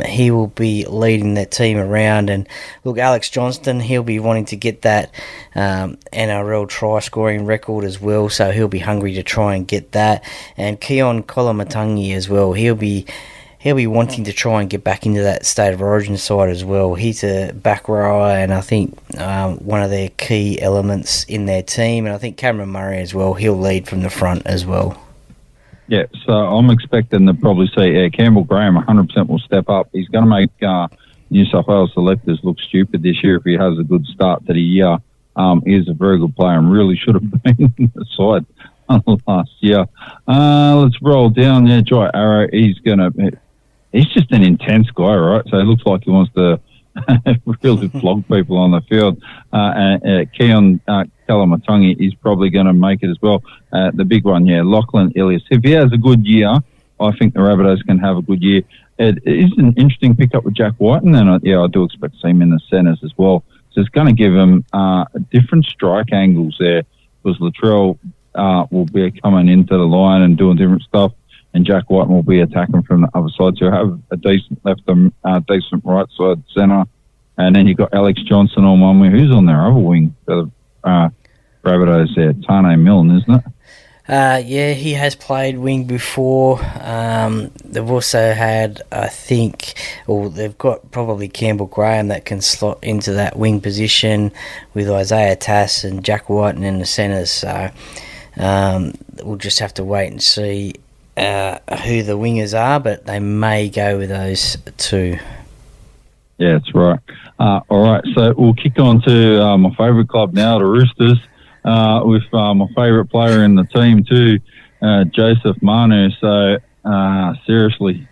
he will be leading that team around. And look, Alex Johnston, he'll be wanting to get that NRL try scoring record as well. So he'll be hungry to try and get that. And Keon Kolamatangi as well. He'll be wanting to try and get back into that State of Origin side as well. He's a back rower, and I think one of their key elements in their team. And I think Cameron Murray as well, he'll lead from the front as well. Yeah, so I'm expecting to probably see Campbell Graham 100% will step up. He's going to make New South Wales selectors look stupid this year if he has a good start to the year. He's a very good player and really should have been in the side last year. Let's roll down there. Jai Arrow, he's just an intense guy, right? So it looks like he wants to really flog people on the field. Keon Kalamatangi is probably going to make it as well. The big one, Lachlan Ilias. If he has a good year, I think the Rabbitohs can have a good year. It is an interesting pickup with Jack White, and then I do expect to see him in the centres as well. So it's going to give him different strike angles there, because Latrell will be coming into the line and doing different stuff, and Jack White will be attacking from the other side. So you have a decent left and decent right side centre. And then you've got Alex Johnson on one wing. Who's on their other wing for the Rabbitohs there? Tane Milne, isn't it? Yeah, he has played wing before. They've also had, they've got probably Campbell Graham that can slot into that wing position with Isaiah Tass and Jack White in the centres. So we'll just have to wait and see who the wingers are, but they may go with those two. Yeah, that's right. All right, so we'll kick on to my favourite club now, the Roosters, with my favourite player in the team too, Joseph Manu. So seriously,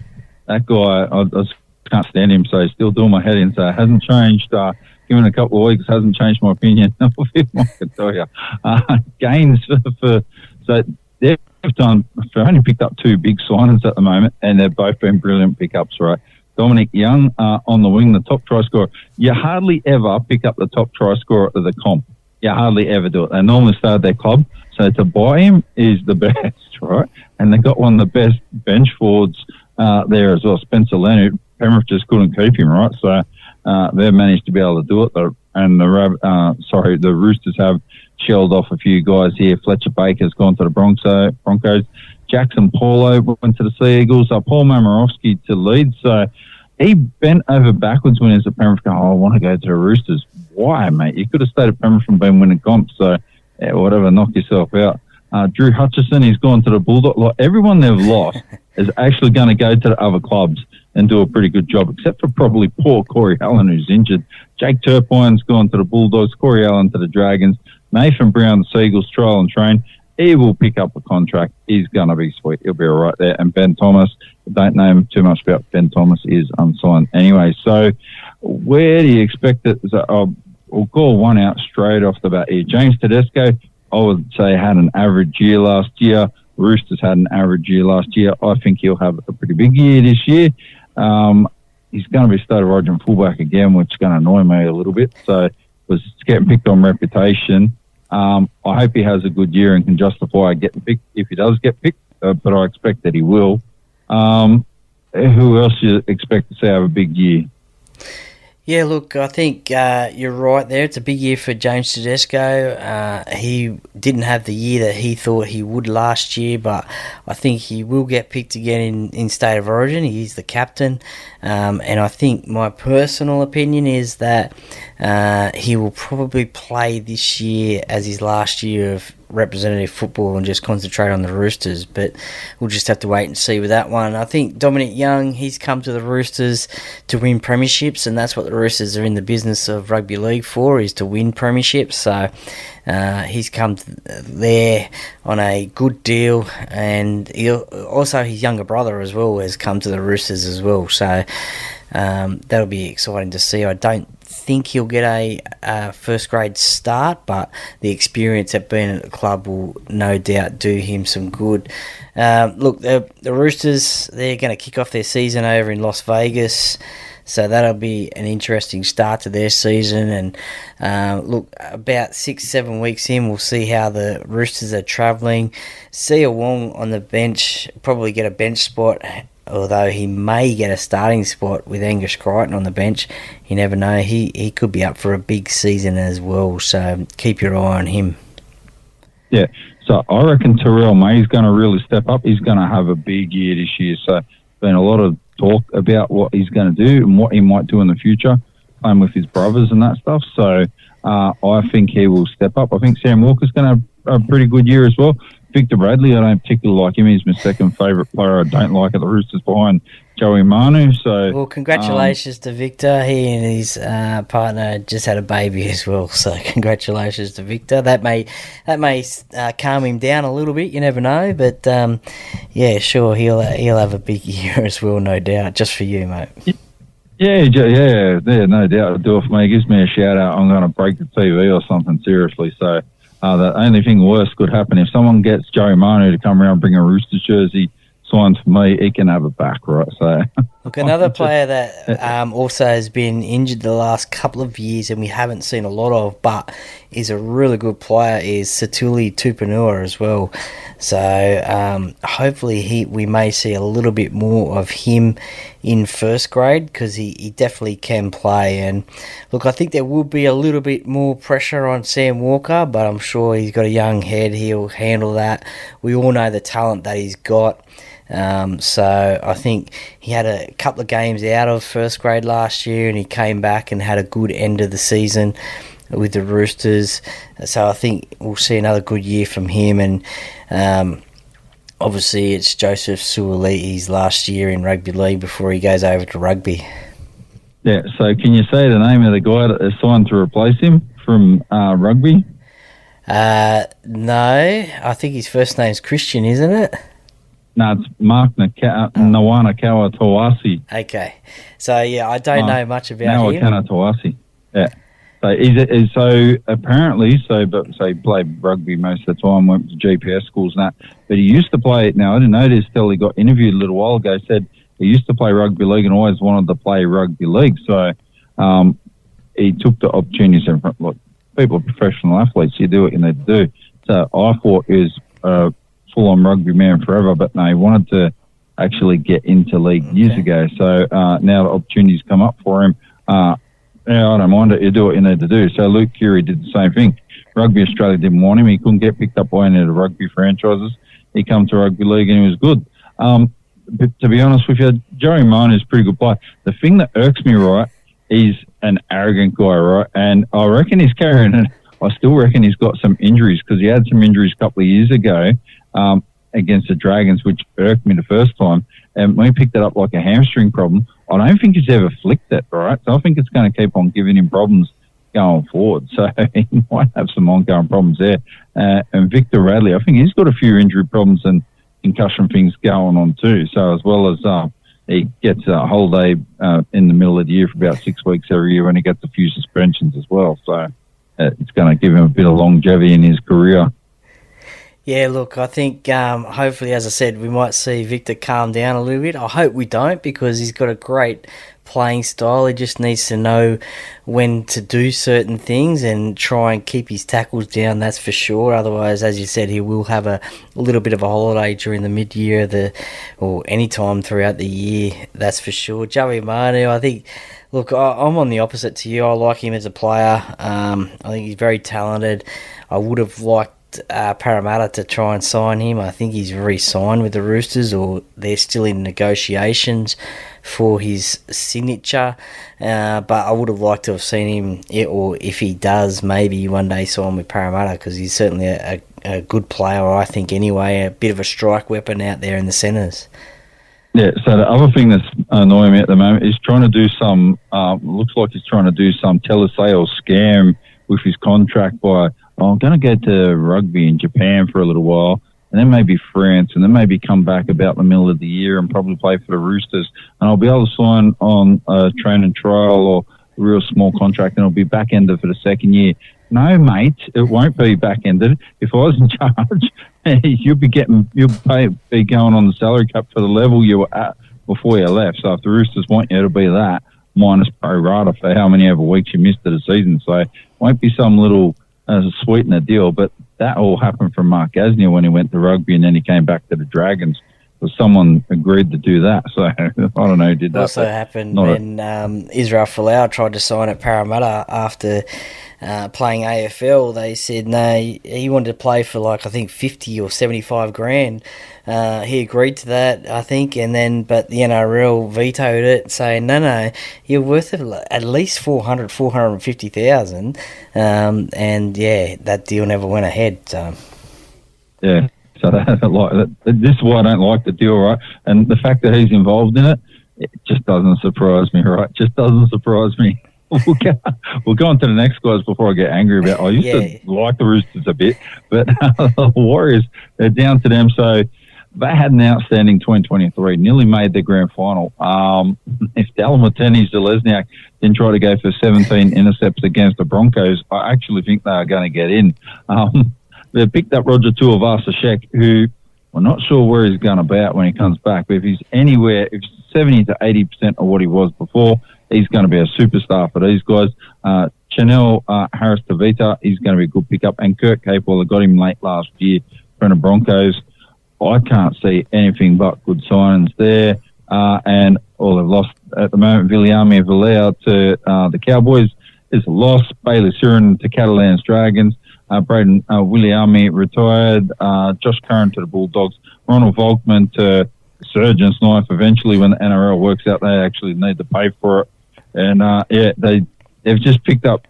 that guy, I just can't stand him, so he's still doing my head in. So it hasn't changed. Given a couple of weeks, hasn't changed my opinion of him, I can tell you. Gains so they've only picked up two big signings at the moment, and they've both been brilliant pickups, right? Dominic Young on the wing, the top try scorer. You hardly ever pick up the top try scorer of the comp. You hardly ever do it. They normally start their club, so to buy him is the best, right? And they got one of the best bench forwards there as well, Spencer Leonard. Penrith just couldn't keep him, right? So they've managed to be able to do it. And the Roosters have shelled off a few guys here. Fletcher Baker's gone to the Broncos. Jackson Paulo went to the Sea Eagles. Paul Mamarovsky to Leeds. So he bent over backwards when he was at Penrith going, I want to go to the Roosters. Why, mate? You could have stayed at Penrith and been winning comps. So, whatever, knock yourself out. Drew Hutchison, he's gone to the Bulldogs. Like, everyone they've lost is actually going to go to the other clubs and do a pretty good job, except for probably poor Corey Allen, who's injured. Jake Turpine's gone to the Bulldogs. Corey Allen to the Dragons. Nathan Brown, the Seagulls, trial and train. He will pick up a contract. He's going to be sweet. He'll be all right there. And Ben Thomas, don't know too much about Ben Thomas, is unsigned anyway. So where do you expect it? We'll call one out straight off the bat here. James Tedesco, I would say, had an average year last year. Roosters had an average year last year. I think he'll have a pretty big year this year. He's going to be State of Origin fullback again, which is going to annoy me a little bit. So was getting picked on reputation. I hope he has a good year and can justify getting picked if he does get picked, but I expect that he will. Who else do you expect to see have a big year? Yeah, look, I think you're right there. It's a big year for James Tedesco. He didn't have the year that he thought he would last year, but I think he will get picked again in State of Origin. He's the captain. And I think my personal opinion is that he will probably play this year as his last year of representative football and just concentrate on the Roosters, but we'll just have to wait and see with that one. I think Dominic Young, he's come to the Roosters to win premierships, and that's what the Roosters are in the business of rugby league for, is to win premierships. So he's come there on a good deal, and also his younger brother as well has come to the Roosters as well. So that'll be exciting to see. I don't think he'll get a first grade start, but the experience at being at the club will no doubt do him some good. Look, the Roosters, they're going to kick off their season over in Las Vegas, so that'll be an interesting start to their season. And look, about 6-7 weeks in, we'll see how the Roosters are travelling. Sia Wong on the bench, probably get a bench spot, although he may get a starting spot with Angus Crichton on the bench. You never know. He could be up for a big season as well, so keep your eye on him. Yeah, so I reckon Terrell May's going to really step up. He's going to have a big year this year. So there's been a lot of talk about what he's going to do and what he might do in the future, playing with his brothers and that stuff. So I think he will step up. I think Sam Walker's going to have a pretty good year as well. Victor Bradley, I don't particularly like him. He's my second favourite player I don't like at the Roosters behind Joey Manu. So, well, congratulations to Victor. He and his partner just had a baby as well. So congratulations to Victor. That may calm him down a little bit. You never know, but yeah, sure, he'll have a big year as well, no doubt. Just for you, mate. Yeah, no doubt. It'll do it for me. Gives me a shout out. I'm going to break the TV or something seriously. So. The only thing worse could happen if someone gets Joey Manu to come around and bring a Roosters jersey signed for me, he can have it back, right? So, look, another player that also has been injured the last couple of years and we haven't seen a lot of, but is a really good player, is Satuli Tupanua as well. So hopefully we may see a little bit more of him in first grade, because he definitely can play. And look, I think there will be a little bit more pressure on Sam Walker, but I'm sure he's got a young head. He'll handle that. We all know the talent that he's got. So I think he had a couple of games out of first grade last year and he came back and had a good end of the season with the Roosters. So I think we'll see another good year from him. And obviously it's Joseph Suolii's last year in rugby league before he goes over to rugby. Yeah, so can you say the name of the guy that is signed to replace him from rugby? No, I think his first name's Christian, isn't it? No, it's Mark Nawana Kawatawasi. Okay. So, yeah, I don't know much about him. Kawatawasi. Yeah. So apparently, he played rugby most of the time, went to GPS schools and that. But he used to play, now I didn't know this till he got interviewed a little while ago, said he used to play rugby league and always wanted to play rugby league. So he took the opportunities in front. Look, people are professional athletes, you do what you need to do. So I thought he was full-on rugby man forever, but no, he wanted to actually get into league years ago. So now the opportunities come up for him. I don't mind it. You do what you need to do. So Luke Keary did the same thing. Rugby Australia didn't want him. He couldn't get picked up by any of the rugby franchises. He come to rugby league and he was good. But to be honest with you, Joey Manu is a pretty good player. The thing that irks me, right, he's an arrogant guy, right? And I reckon he's carrying it. I still reckon he's got some injuries because he had some injuries a couple of years ago against the Dragons, which irked me the first time. And when he picked it up like a hamstring problem, I don't think he's ever flicked it, right? So I think it's going to keep on giving him problems going forward. So he might have some ongoing problems there. And Victor Radley, I think he's got a few injury problems and concussion things going on too. So as well as he gets a holiday in the middle of the year for about 6 weeks every year when he gets a few suspensions as well. So it's going to give him a bit of longevity in his career. Yeah, look, I think hopefully, as I said, we might see Victor calm down a little bit. I hope we don't, because he's got a great playing style. He just needs to know when to do certain things and try and keep his tackles down, that's for sure. Otherwise, as you said, he will have a little bit of a holiday during the mid-year or any time throughout the year, that's for sure. Joey Manu, I think, look, I'm on the opposite to you. I like him as a player. I think he's very talented. I would have liked Parramatta to try and sign him. I think he's re-signed with the Roosters, or they're still in negotiations for his signature. But I would have liked to have seen him, or if he does, maybe one day sign with Parramatta, because he's certainly a good player, I think, anyway. A bit of a strike weapon out there in the centres. Yeah, so the other thing that's annoying me at the moment is trying to do some, looks like he's trying to do some telesales scam with his contract by, I'm going to go to rugby in Japan for a little while and then maybe France, and then maybe come back about the middle of the year and probably play for the Roosters. And I'll be able to sign on a train and trial or a real small contract, and it'll be back-ended for the second year. No, mate, it won't be back-ended. If I was in charge, you'll be going on the salary cap for the level you were at before you left. So if the Roosters want you to be that, minus pro rata for how many ever weeks you missed of the season. So it won't be some little sweetener deal, but that all happened from Mark Gasnier when he went to rugby and then he came back to the Dragons. So someone agreed to do that. So I don't know who did that. Also happened when Israel Folau tried to sign at Parramatta after playing AFL. They said no, he wanted to play for I think 50 or 75 grand. He agreed to that, I think, but the NRL vetoed it, saying no, you're worth at least 450,000. And yeah, that deal never went ahead. So. Yeah. So this is why I don't like the deal, right? And the fact that he's involved in it, it just doesn't surprise me, right? Just doesn't surprise me. We'll go on to the next guys before I get angry about. I used to like the Roosters a bit, but the Warriors, they're down to them. So they had an outstanding 2023, nearly made the grand final. If Dalamateni-Zalesniak didn't try to go for 17 intercepts against the Broncos, I actually think they are going to get in. They picked up Roger Tuivasa-Sheck, who we're not sure where he's going about when he comes back, but if he's 70 to 80% of what he was before, he's going to be a superstar for these guys. Chanel Harris-Tavita, he's going to be a good pickup, and Kurt Capewell, they got him late last year from the Broncos. I can't see anything but good signings there. And all they've lost at the moment, Viliami Valea to the Cowboys is a loss. Bailey Siren to Catalans Dragons. Braden Williami retired. Josh Curran to the Bulldogs. Ronald Volkman to Surgeon's Knife. Eventually, when the NRL works out, they actually need to pay for it. And they've just picked up.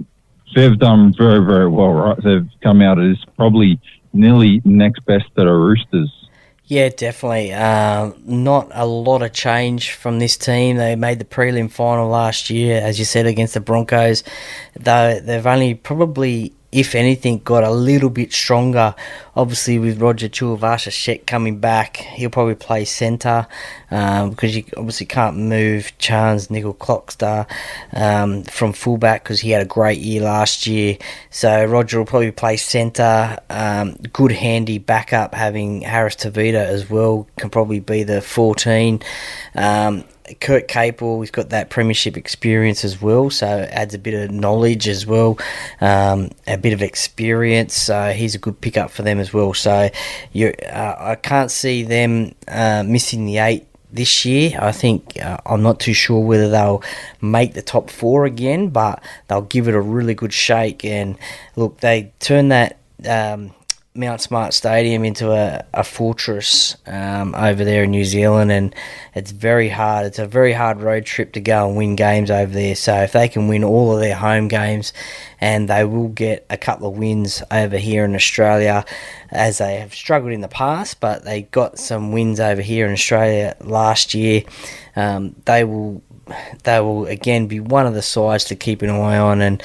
They've done very, very well, right? They've come out of this probably nearly next best to the Roosters. Yeah, definitely. Not a lot of change from this team. They made the prelim final last year, as you said, against the Broncos. Though they've only probably, if anything, got a little bit stronger. Obviously, with Roger Tuivasa-Sheck coming back, he'll probably play centre because you obviously can't move Chance Nickel-Clockstar from fullback because he had a great year last year. So Roger will probably play centre. Good handy backup having Harris-Tavita as well, can probably be the 14. Kurt Capewell, he's got that premiership experience as well, so adds a bit of knowledge as well, a bit of experience, so he's a good pickup for them as well. So I can't see them missing the 8 this year. I think I'm not too sure whether they'll make the top 4 again, but they'll give it a really good shake. And look, they turned that Mount Smart Stadium into a fortress over there in New Zealand, and it's very hard. It's a very hard road trip to go and win games over there. So if they can win all of their home games, and they will get a couple of wins over here in Australia, as they have struggled in the past, but they got some wins over here in Australia last year. They will again be one of the sides to keep an eye on, and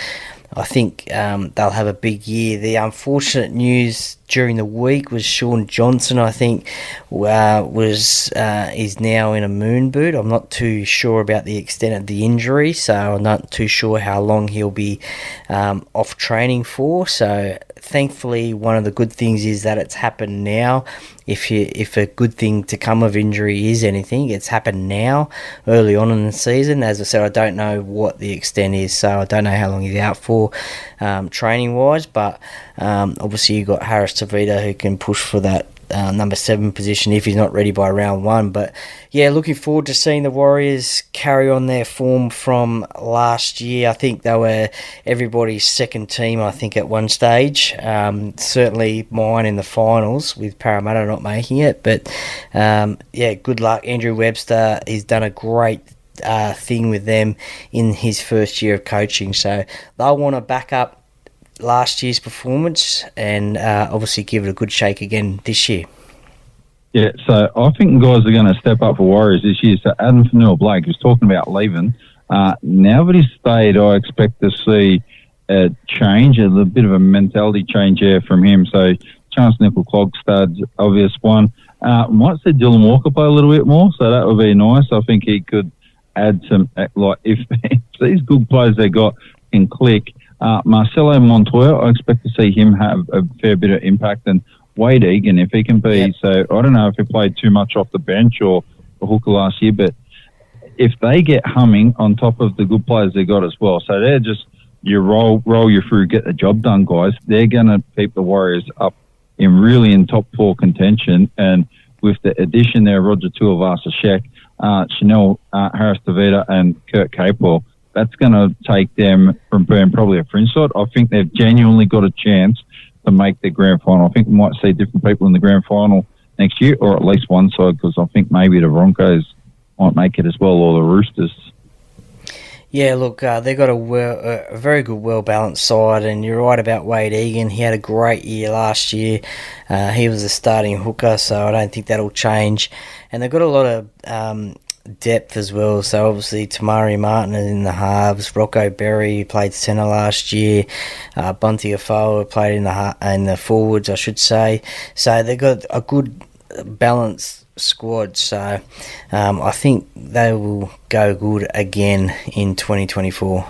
I think they'll have a big year. The unfortunate news during the week was Sean Johnson, I think, is now in a moon boot. I'm not too sure about the extent of the injury, so I'm not too sure how long he'll be off training for. So thankfully, one of the good things is that it's happened now. If a good thing to come of injury is anything, it's happened now, early on in the season. As I said, I don't know what the extent is, so I don't know how long he's out for training-wise, but obviously you've got Harris-Tavita who can push for that number 7 position if he's not ready by round 1. But yeah, looking forward to seeing the Warriors carry on their form from last year. I think they were everybody's second team, I think, at one stage. Certainly mine in the finals, with Parramatta not making it. But yeah, good luck. Andrew Webster, he's done a great thing with them in his first year of coaching. So they'll want to back up last year's performance and obviously give it a good shake again this year. Yeah, so I think guys are going to step up for Warriors this year. So Adam Fanua-Blake was talking about leaving. Now that he's stayed, I expect to see a change, a little bit of a mentality change there from him. So Chance Nickel-Klogstad's obvious one. Might see Dylan Walker play a little bit more, so that would be nice. I think he could add some, like, if these good players they got can click. Marcelo Montoya, I expect to see him have a fair bit of impact, and Wade Egan, if he can be, so I don't know if he played too much off the bench or the hooker last year, but if they get humming on top of the good players they got as well, so they're just, you roll you through, get the job done, guys. They're going to keep the Warriors up in top 4 contention, and with the addition there, Roger Tuivasa-Sheck, Chanel Harris-Tavita and Kurt Capewell, that's going to take them from being probably a fringe side. I think they've genuinely got a chance to make the grand final. I think we might see different people in the grand final next year, or at least one side, because I think maybe the Broncos might make it as well, or the Roosters. Yeah, look, they've got a very good, well-balanced side, and you're right about Wade Egan. He had a great year last year. He was a starting hooker, so I don't think that'll change. And they've got a lot of depth as well, so obviously Tamari Martin in the halves, Rocco Berry, who played centre last year, Bunty Afoa played in the forwards, I should say. So they've got a good balanced squad, so I think they will go good again in 2024.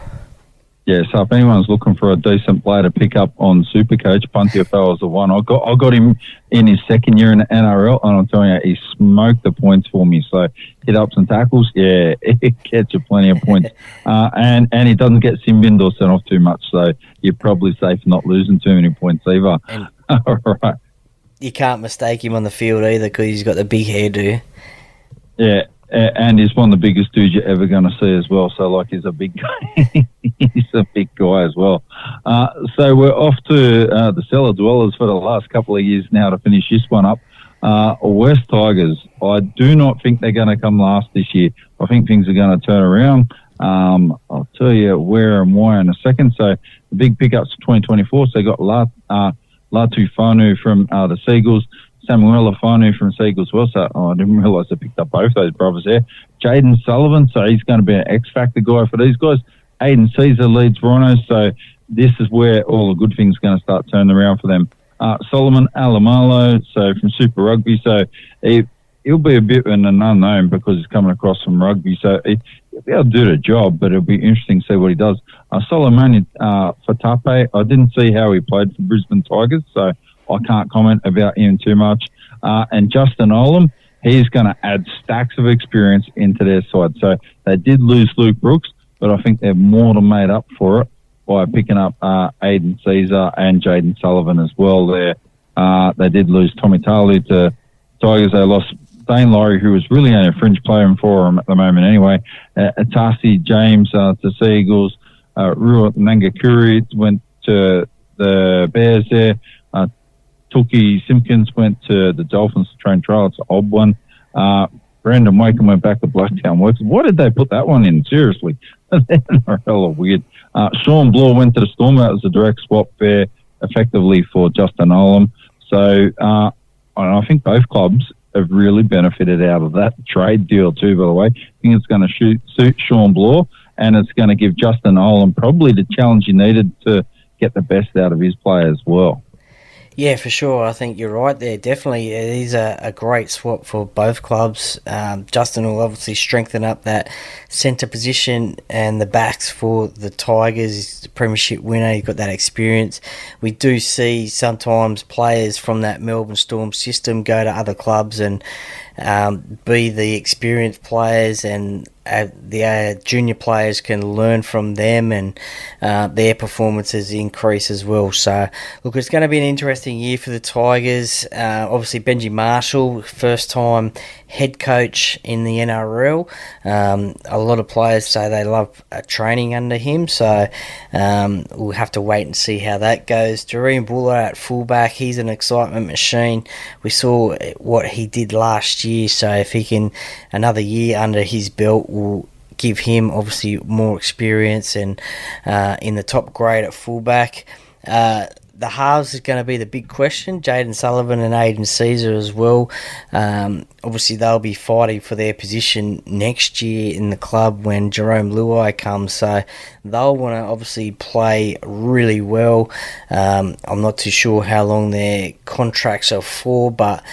Yeah, so if anyone's looking for a decent player to pick up on Supercoach, Bunty Afoa is the one. I got him in his second year in the NRL, and I'm telling you, he smoked the points for me. So hit ups and tackles, yeah, it gets you plenty of points. And he doesn't get sin binned or sent off too much, so you're probably safe not losing too many points either. All right. You can't mistake him on the field either, because he's got the big hairdo. Yeah, and he's one of the biggest dudes you're ever going to see as well. So, like, he's a big guy. He's a big guy as well. So we're off to the cellar dwellers for the last couple of years now to finish this one up. West Tigers, I do not think they're going to come last this year. I think things are going to turn around. I'll tell you where and why in a second. So the big pickups for 2024, so they got Latu Fanu from the Seagulls, Samuela Fanu from Seagulls as well. So I didn't realise they picked up both those brothers there. Jaden Sullivan, so he's going to be an X-Factor guy for these guys. Aiden Caesar leads Rhinos, so this is where all the good things are going to start turning around for them. Solomon Alamalo, so from Super Rugby, so he'll be a bit of an unknown because he's coming across from rugby, so he'll be able to do the job, but it'll be interesting to see what he does. Solomon Fatape, I didn't see how he played for Brisbane Tigers, so I can't comment about him too much. And Justin Olam, he's going to add stacks of experience into their side. So they did lose Luke Brooks, but I think they've more than made up for it by picking up Aiden Caesar and Jaden Sullivan as well there. They did lose Tommy Talu to Tigers. They lost Dane Laurie, who was really only a fringe player for them at the moment anyway. Atasi James to Seagulls. Ruat Nangakuri went to the Bears there. Tuki Simpkins went to the Dolphins to train trial. It's an odd one. Brandon Wakem went back to Blacktown Works. Why did they put that one in? Seriously. NRL are weird. Sean Bloor went to the Storm. That was a direct swap there effectively for Justin Olam. So I think both clubs have really benefited out of that trade deal too, by the way. I think it's going to suit Sean Bloor, and it's going to give Justin Olam probably the challenge he needed to get the best out of his play as well. Yeah, for sure. I think you're right there. Definitely, it is a great swap for both clubs. Justin will obviously strengthen up that centre position and the backs for the Tigers. He's a premiership winner. He's got that experience. We do see sometimes players from that Melbourne Storm system go to other clubs and be the experienced players, and the junior players can learn from them, and their performances increase as well. So, look, it's going to be an interesting year for the Tigers. Obviously, Benji Marshall, first time head coach in the NRL. A lot of players say they love training under him, so we'll have to wait and see how that goes. Doreen Buller at fullback, he's an excitement machine. We saw what he did last year, so if he can, another year under his belt will give him obviously more experience and in the top grade at fullback. the halves is going to be the big question. Jaden Sullivan and Aiden Caesar as well. Obviously, they'll be fighting for their position next year in the club when Jerome Luai comes. So they'll want to obviously play really well. I'm not too sure how long their contracts are for, but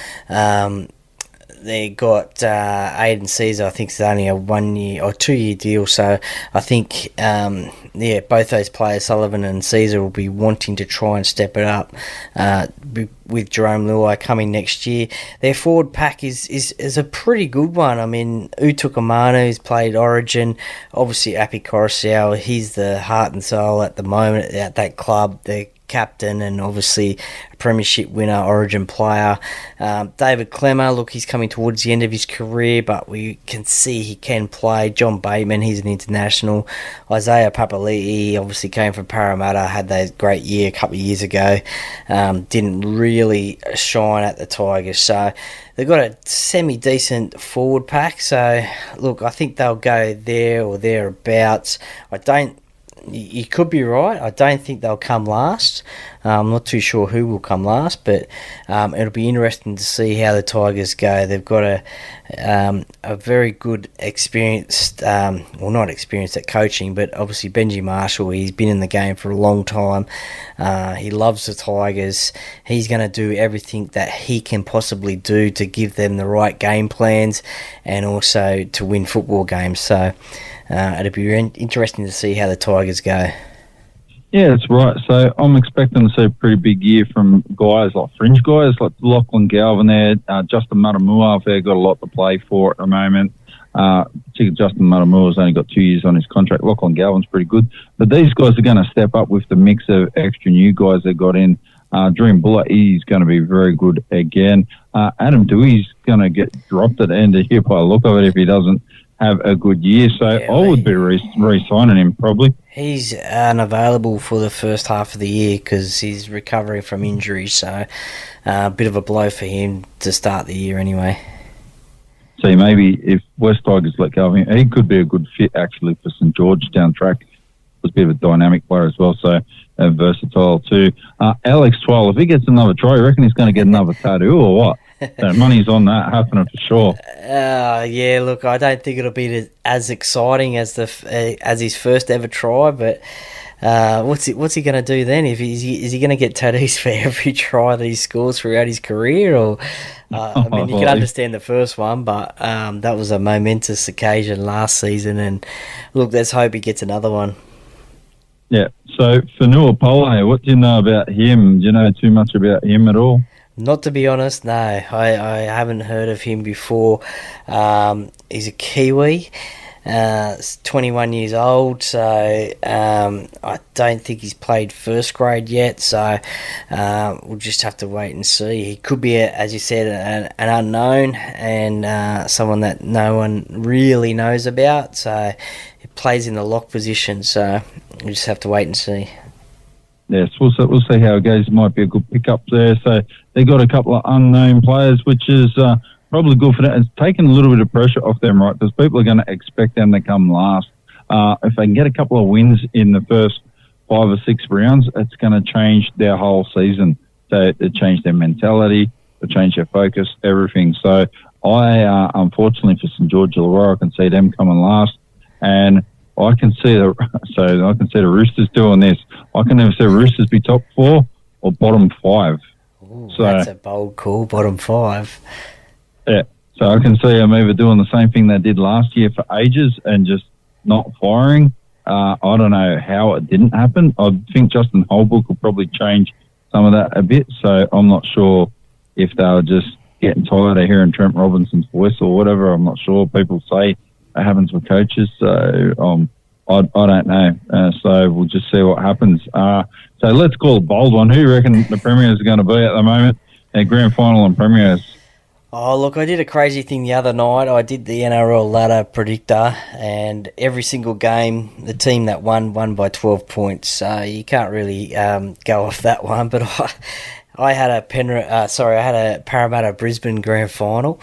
they got Aiden Caesar, I think it's only a 1 year or 2 year deal. So I think, both those players, Sullivan and Caesar, will be wanting to try and step it up with Jerome Luai coming next year. Their forward pack is a pretty good one. I mean, Utukamanu, who's played Origin. Obviously, Api Coruscant, he's the heart and soul at the moment at that club. The captain and obviously a premiership winner, Origin player. David Clemmer, look, he's coming towards the end of his career, but we can see he can play. John Bateman, he's an international. Isaiah Papali'i obviously came from Parramatta, had that great year a couple of years ago. Didn't really shine at the Tigers, so they've got a semi-decent forward pack. So look, I think they'll go there or thereabouts. You could be right. I don't think they'll come last. I'm not too sure who will come last, but it'll be interesting to see how the Tigers go. They've got a very good experienced, not experienced at coaching, but obviously Benji Marshall, he's been in the game for a long time. He loves the Tigers. He's going to do everything that he can possibly do to give them the right game plans and also to win football games. So it'll be interesting to see how the Tigers go. Yeah, that's right. So I'm expecting to see a pretty big year from guys like fringe guys like Lachlan Galvin there, Justin Matamua. They've got a lot to play for at the moment. Particularly Justin Matamua's only got 2 years on his contract. Lachlan Galvin's pretty good. But these guys are going to step up with the mix of extra new guys they got in. Dream Buller, he's going to be very good again. Adam Dewey's going to get dropped at the end of the year by the look of it if he doesn't have a good year. So yeah, I would be re-signing him probably. He's unavailable for the first half of the year because he's recovering from injury. So a bit of a blow for him to start the year anyway. So maybe if West Tigers let go of him, he could be a good fit actually for St George down track. Was a bit of a dynamic player as well, so versatile too. Alex Twile, if he gets another try, you reckon he's going to get another tattoo or what? So money's on that happening for sure. Yeah, look, I don't think it'll be as exciting as as his first ever try, but what's he going to do then? Is he going to get tattoos for every try that he scores throughout his career? Or I mean, you can understand the first one, but that was a momentous occasion last season, and look, let's hope he gets another one. Yeah. So Fanua Pole, what do you know about him? Do you know too much about him at all? Not to be honest, no. I haven't heard of him before. He's a Kiwi. 21 years old, so I don't think he's played first grade yet, so we'll just have to wait and see. He could be, as you said, an unknown and someone that no one really knows about, so he plays in the lock position, so we'll just have to wait and see. Yes, we'll see how it goes. It might be a good pickup there. So they got a couple of unknown players, which is probably good for them. It's taken a little bit of pressure off them, right? Because people are going to expect them to come last. If they can get a couple of wins in the first 5 or 6 rounds, it's going to change their whole season. So it changed their mentality, it changed their focus, everything. So I, unfortunately for St George Illawarra, I can see them coming last, and I can see the Roosters doing this. I can never see the Roosters be top 4 or bottom 5. Ooh, so that's a bold call, bottom 5. Yeah, so I can see them either doing the same thing they did last year for ages and just not firing. I don't know how it didn't happen. I think Justin Holbrook will probably change some of that a bit. So I'm not sure if they were just getting tired of hearing Trent Robinson's voice or whatever. I'm not sure. People say it happens with coaches. So I don't know. So we'll just see what happens. So let's call a bold one. Who do you reckon the Premiers are going to be at the moment? Grand final and Premiers. Oh, look, I did a crazy thing the other night. I did the NRL ladder predictor, and every single game, the team that won by 12 points. So you can't really go off that one. But I had a Parramatta Brisbane grand final,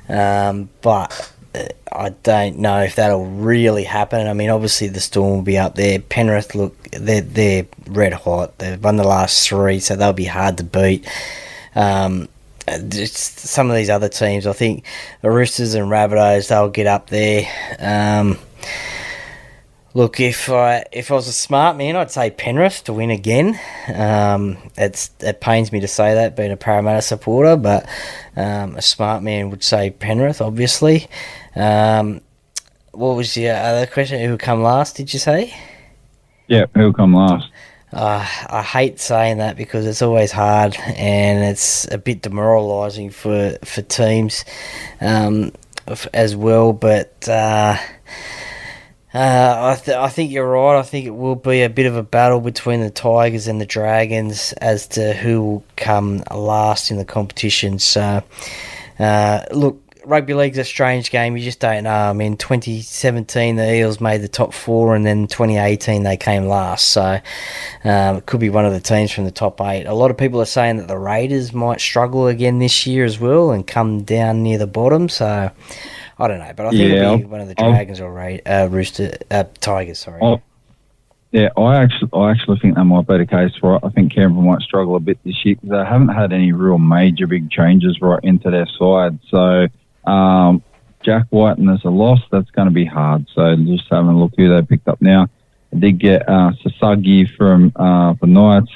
but I don't know if that'll really happen. I mean, obviously the Storm will be up there. Penrith, look, they're red hot. They've won the last 3, so they'll be hard to beat. Just some of these other teams, I think the Roosters and Rabbitohs, they'll get up there. Look, if I was a smart man, I'd say Penrith to win again. It pains me to say that, being a Parramatta supporter, but a smart man would say Penrith, obviously. What was your other question? Who would come last, did you say? Yeah, who'll come last? I hate saying that because it's always hard and it's a bit demoralising for teams as well, but... I think you're right. I think it will be a bit of a battle between the Tigers and the Dragons as to who will come last in the competition. So, look, rugby league's a strange game. You just don't know. I mean, 2017 the Eels made the top 4, and then 2018 they came last. So, it could be one of the teams from the top 8. A lot of people are saying that the Raiders might struggle again this year as well and come down near the bottom. So, I don't know, but I think it'll be one of the Dragons or Tigers. Sorry. I actually think that might be the case. Right, I think Canberra might struggle a bit this year because they haven't had any real major big changes right into their side. So Jack White and there's a loss, that's going to be hard. So just having a look who they picked up now. They did get Sasagi from the Knights.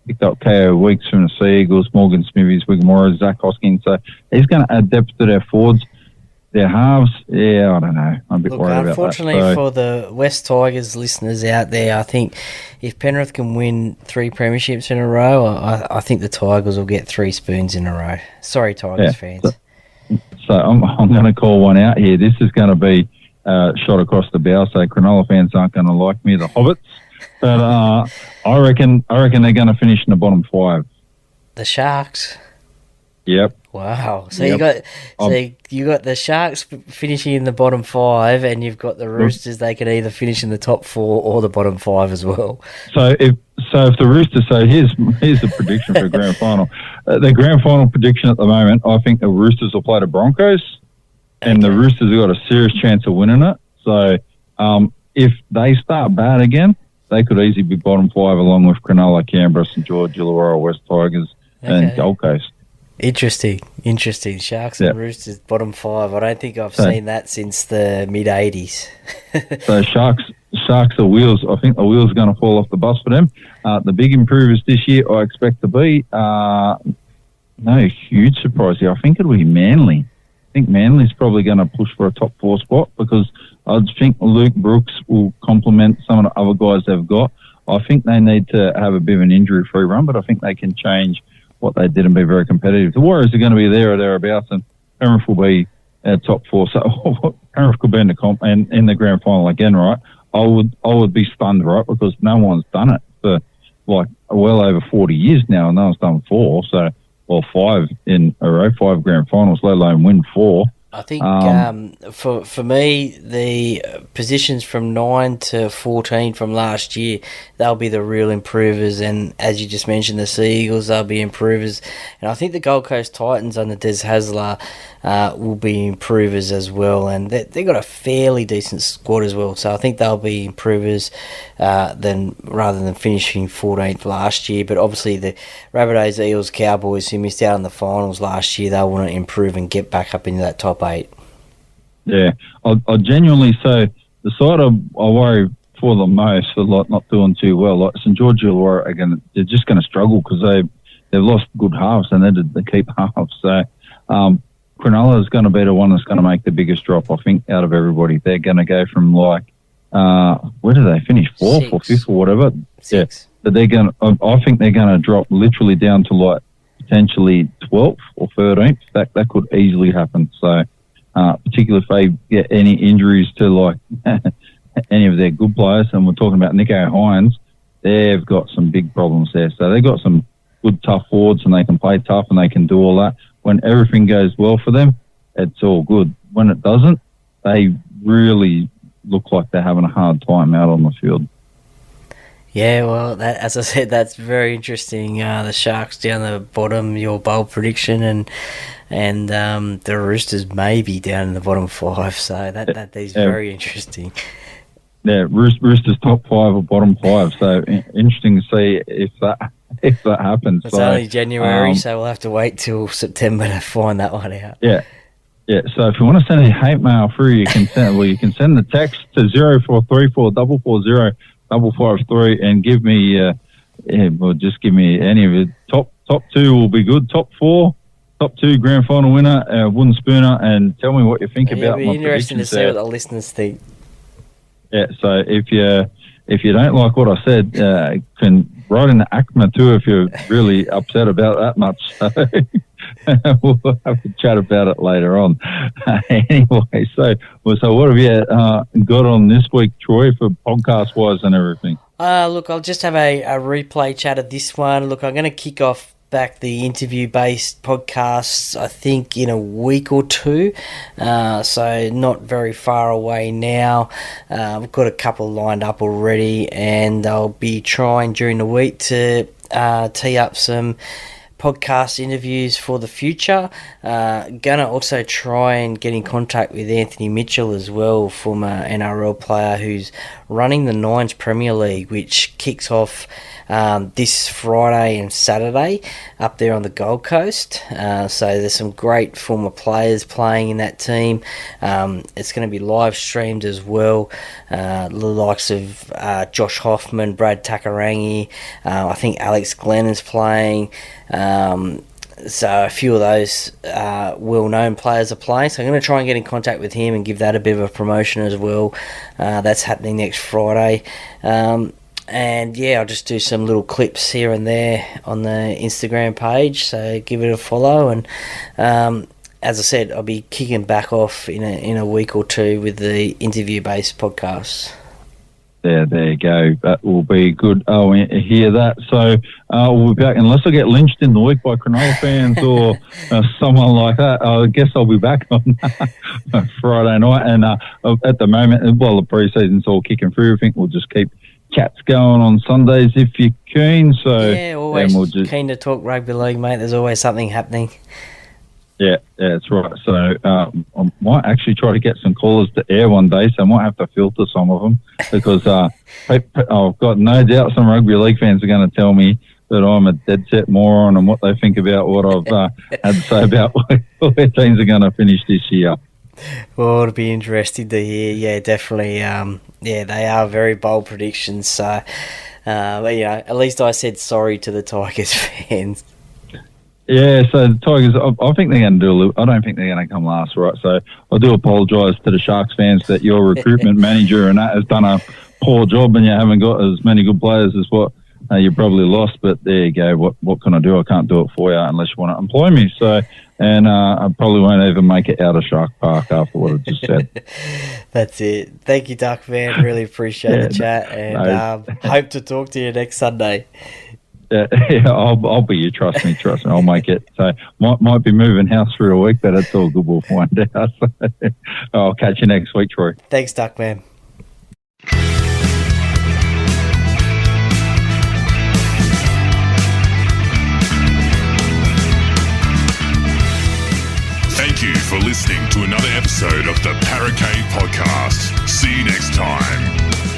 Picked up KO Weeks from the Sea Eagles, Morgan Smithies, Wigmore, Zach Hoskins. So he's going to add depth to their forwards. Their halves, I don't know. I'm a bit worried about that. Unfortunately for the West Tigers listeners out there, I think if Penrith can win 3 premierships in a row, I think the Tigers will get 3 spoons in a row. Sorry, Tigers fans. So I'm going to call one out here. This is going to be shot across the bow, so Cronulla fans aren't going to like me, the Hobbits. But I reckon they're going to finish in the bottom 5. The Sharks? Yep. Wow. So you got the Sharks finishing in the bottom 5, and you've got the Roosters. They could either finish in the top 4 or the bottom 5 as well. So if the Roosters, here's the prediction for the grand final. The grand final prediction at the moment, I think the Roosters will play the Broncos, and the Roosters have got a serious chance of winning it. So if they start bad again, they could easily be bottom 5 along with Cronulla, Canberra, St George, Illawarra, West Tigers, and Gold Coast. Interesting. Sharks and Roosters, bottom 5. I don't think I've seen that since the mid-'80s. So Sharks are wheels. I think the wheels are going to fall off the bus for them. The big improvers this year I expect to be, no huge surprise here. I think it'll be Manly. I think Manly's probably going to push for a top 4 spot because I think Luke Brooks will complement some of the other guys they've got. I think they need to have a bit of an injury-free run, but I think they can change what they did and be very competitive. The Warriors are going to be there or thereabouts, and Penrith will be top 4. So Penrith could be in the comp and in the grand final again, right? I would be stunned, right? Because no one's done it for like well over 40 years now, and no one's done 4. So 5 in a row, 5 grand finals, let alone win 4. I think for me, the positions from 9 to 14 from last year, they'll be the real improvers. And as you just mentioned, the Sea Eagles, they'll be improvers. And I think the Gold Coast Titans under Des Hasler will be improvers as well. And they've got a fairly decent squad as well. So I think they'll be improvers rather than finishing 14th last year. But obviously the Rabbitohs, Eels, Cowboys who missed out on the finals last year, they'll want to improve and get back up into that top 8. Yeah, I genuinely say the side I worry for the most for not doing too well, like St George Illawarra, they're just going to struggle because they've lost good halves and they keep halves. So Cronulla is going to be the one that's going to make the biggest drop, I think, out of everybody. They're going to go from where do they finish? 4th or 5th or whatever. 6. Yeah, but I think they're going to drop literally down to potentially 12th or 13th. That could easily happen. So. Particularly if they get any injuries to any of their good players, and we're talking about Nico Hines, they've got some big problems there. So they've got some good tough forwards and they can play tough and they can do all that. When everything goes well for them, it's all good. When it doesn't, they really look like they're having a hard time out on the field. Yeah, well, as I said, that's very interesting. The Sharks down the bottom, your bold prediction, and the Roosters maybe down in the bottom 5. So that is very interesting. Yeah, Roosters top 5 or bottom 5. So interesting to see if that happens. It's only January, so we'll have to wait till September to find that one out. Yeah. Yeah, so if you want to send any hate mail through, you can send the text to 0434 440 553 and give me just give me any of it. Top 2 will be good. Top 4, top 2 grand final winner, wooden spooner, and tell me what you think about my predictions. It'll be interesting to see what the listeners think. Yeah, so if you don't like what I said, can write in the ACMA too if you're really upset about that much. So we'll have to chat about it later on. Anyway, so what have you got on this week, Troy, for podcast-wise and everything? Look, I'll just have a replay chat of this one. Look, I'm going to kick off back the interview-based podcasts, I think, in a week or two, so not very far away now. I've got a couple lined up already, and I'll be trying during the week to tee up some podcast interviews for the future. Gonna also try and get in contact with Anthony Mitchell as well, former NRL player who's running the Nines Premier League, which kicks off this Friday and Saturday up there on the Gold Coast. So there's some great former players playing in that team. It's going to be live streamed as well. The likes of Josh Hoffman, Brad Takarangi, I think Alex Glenn is playing. So a few of those well-known players are playing. So I'm going to try and get in contact with him and give that a bit of a promotion as well. That's happening next Friday. And yeah, I'll just do some little clips here and there on the Instagram page, so give it a follow. And as I said, I'll be kicking back off in a week or two with the interview-based podcasts. There you go. That will be good. Oh, I hear that. So we'll be back, unless I get lynched in the week by Cronulla fans or someone like that. I guess I'll be back on Friday night. And at the moment, while the pre-season's all kicking through, I think we'll just keep chats going on Sundays if you're keen. So yeah, always keen to talk rugby league, mate. There's always something happening. Yeah, that's right. So I might actually try to get some callers to air one day, so I might have to filter some of them because I've got no doubt some rugby league fans are going to tell me that I'm a dead set moron and what they think about what I've had to say about where teams are going to finish this year. Well, it'll be interesting to hear. Yeah, definitely. Yeah, they are very bold predictions. So, but, you know, at least I said sorry to the Tigers fans. Yeah, so the Tigers, I think they're going to do a little. I don't think they're going to come last, right? So I do apologise to the Sharks fans that your recruitment manager and that has done a poor job and you haven't got as many good players as what you probably lost. But there you go. What can I do? I can't do it for you unless you want to employ me. So, and I probably won't even make it out of Shark Park after what I just said. That's it. Thank you, Duckman. Really appreciate the chat, and hope to talk to you next Sunday. Yeah, I'll be you. Trust me. I'll make it. So might be moving house for a week, but it's all good. We'll find out. I'll catch you next week, Troy. Thanks, Duckman. Thank you for listening to another episode of the Paracave Podcast. See you next time.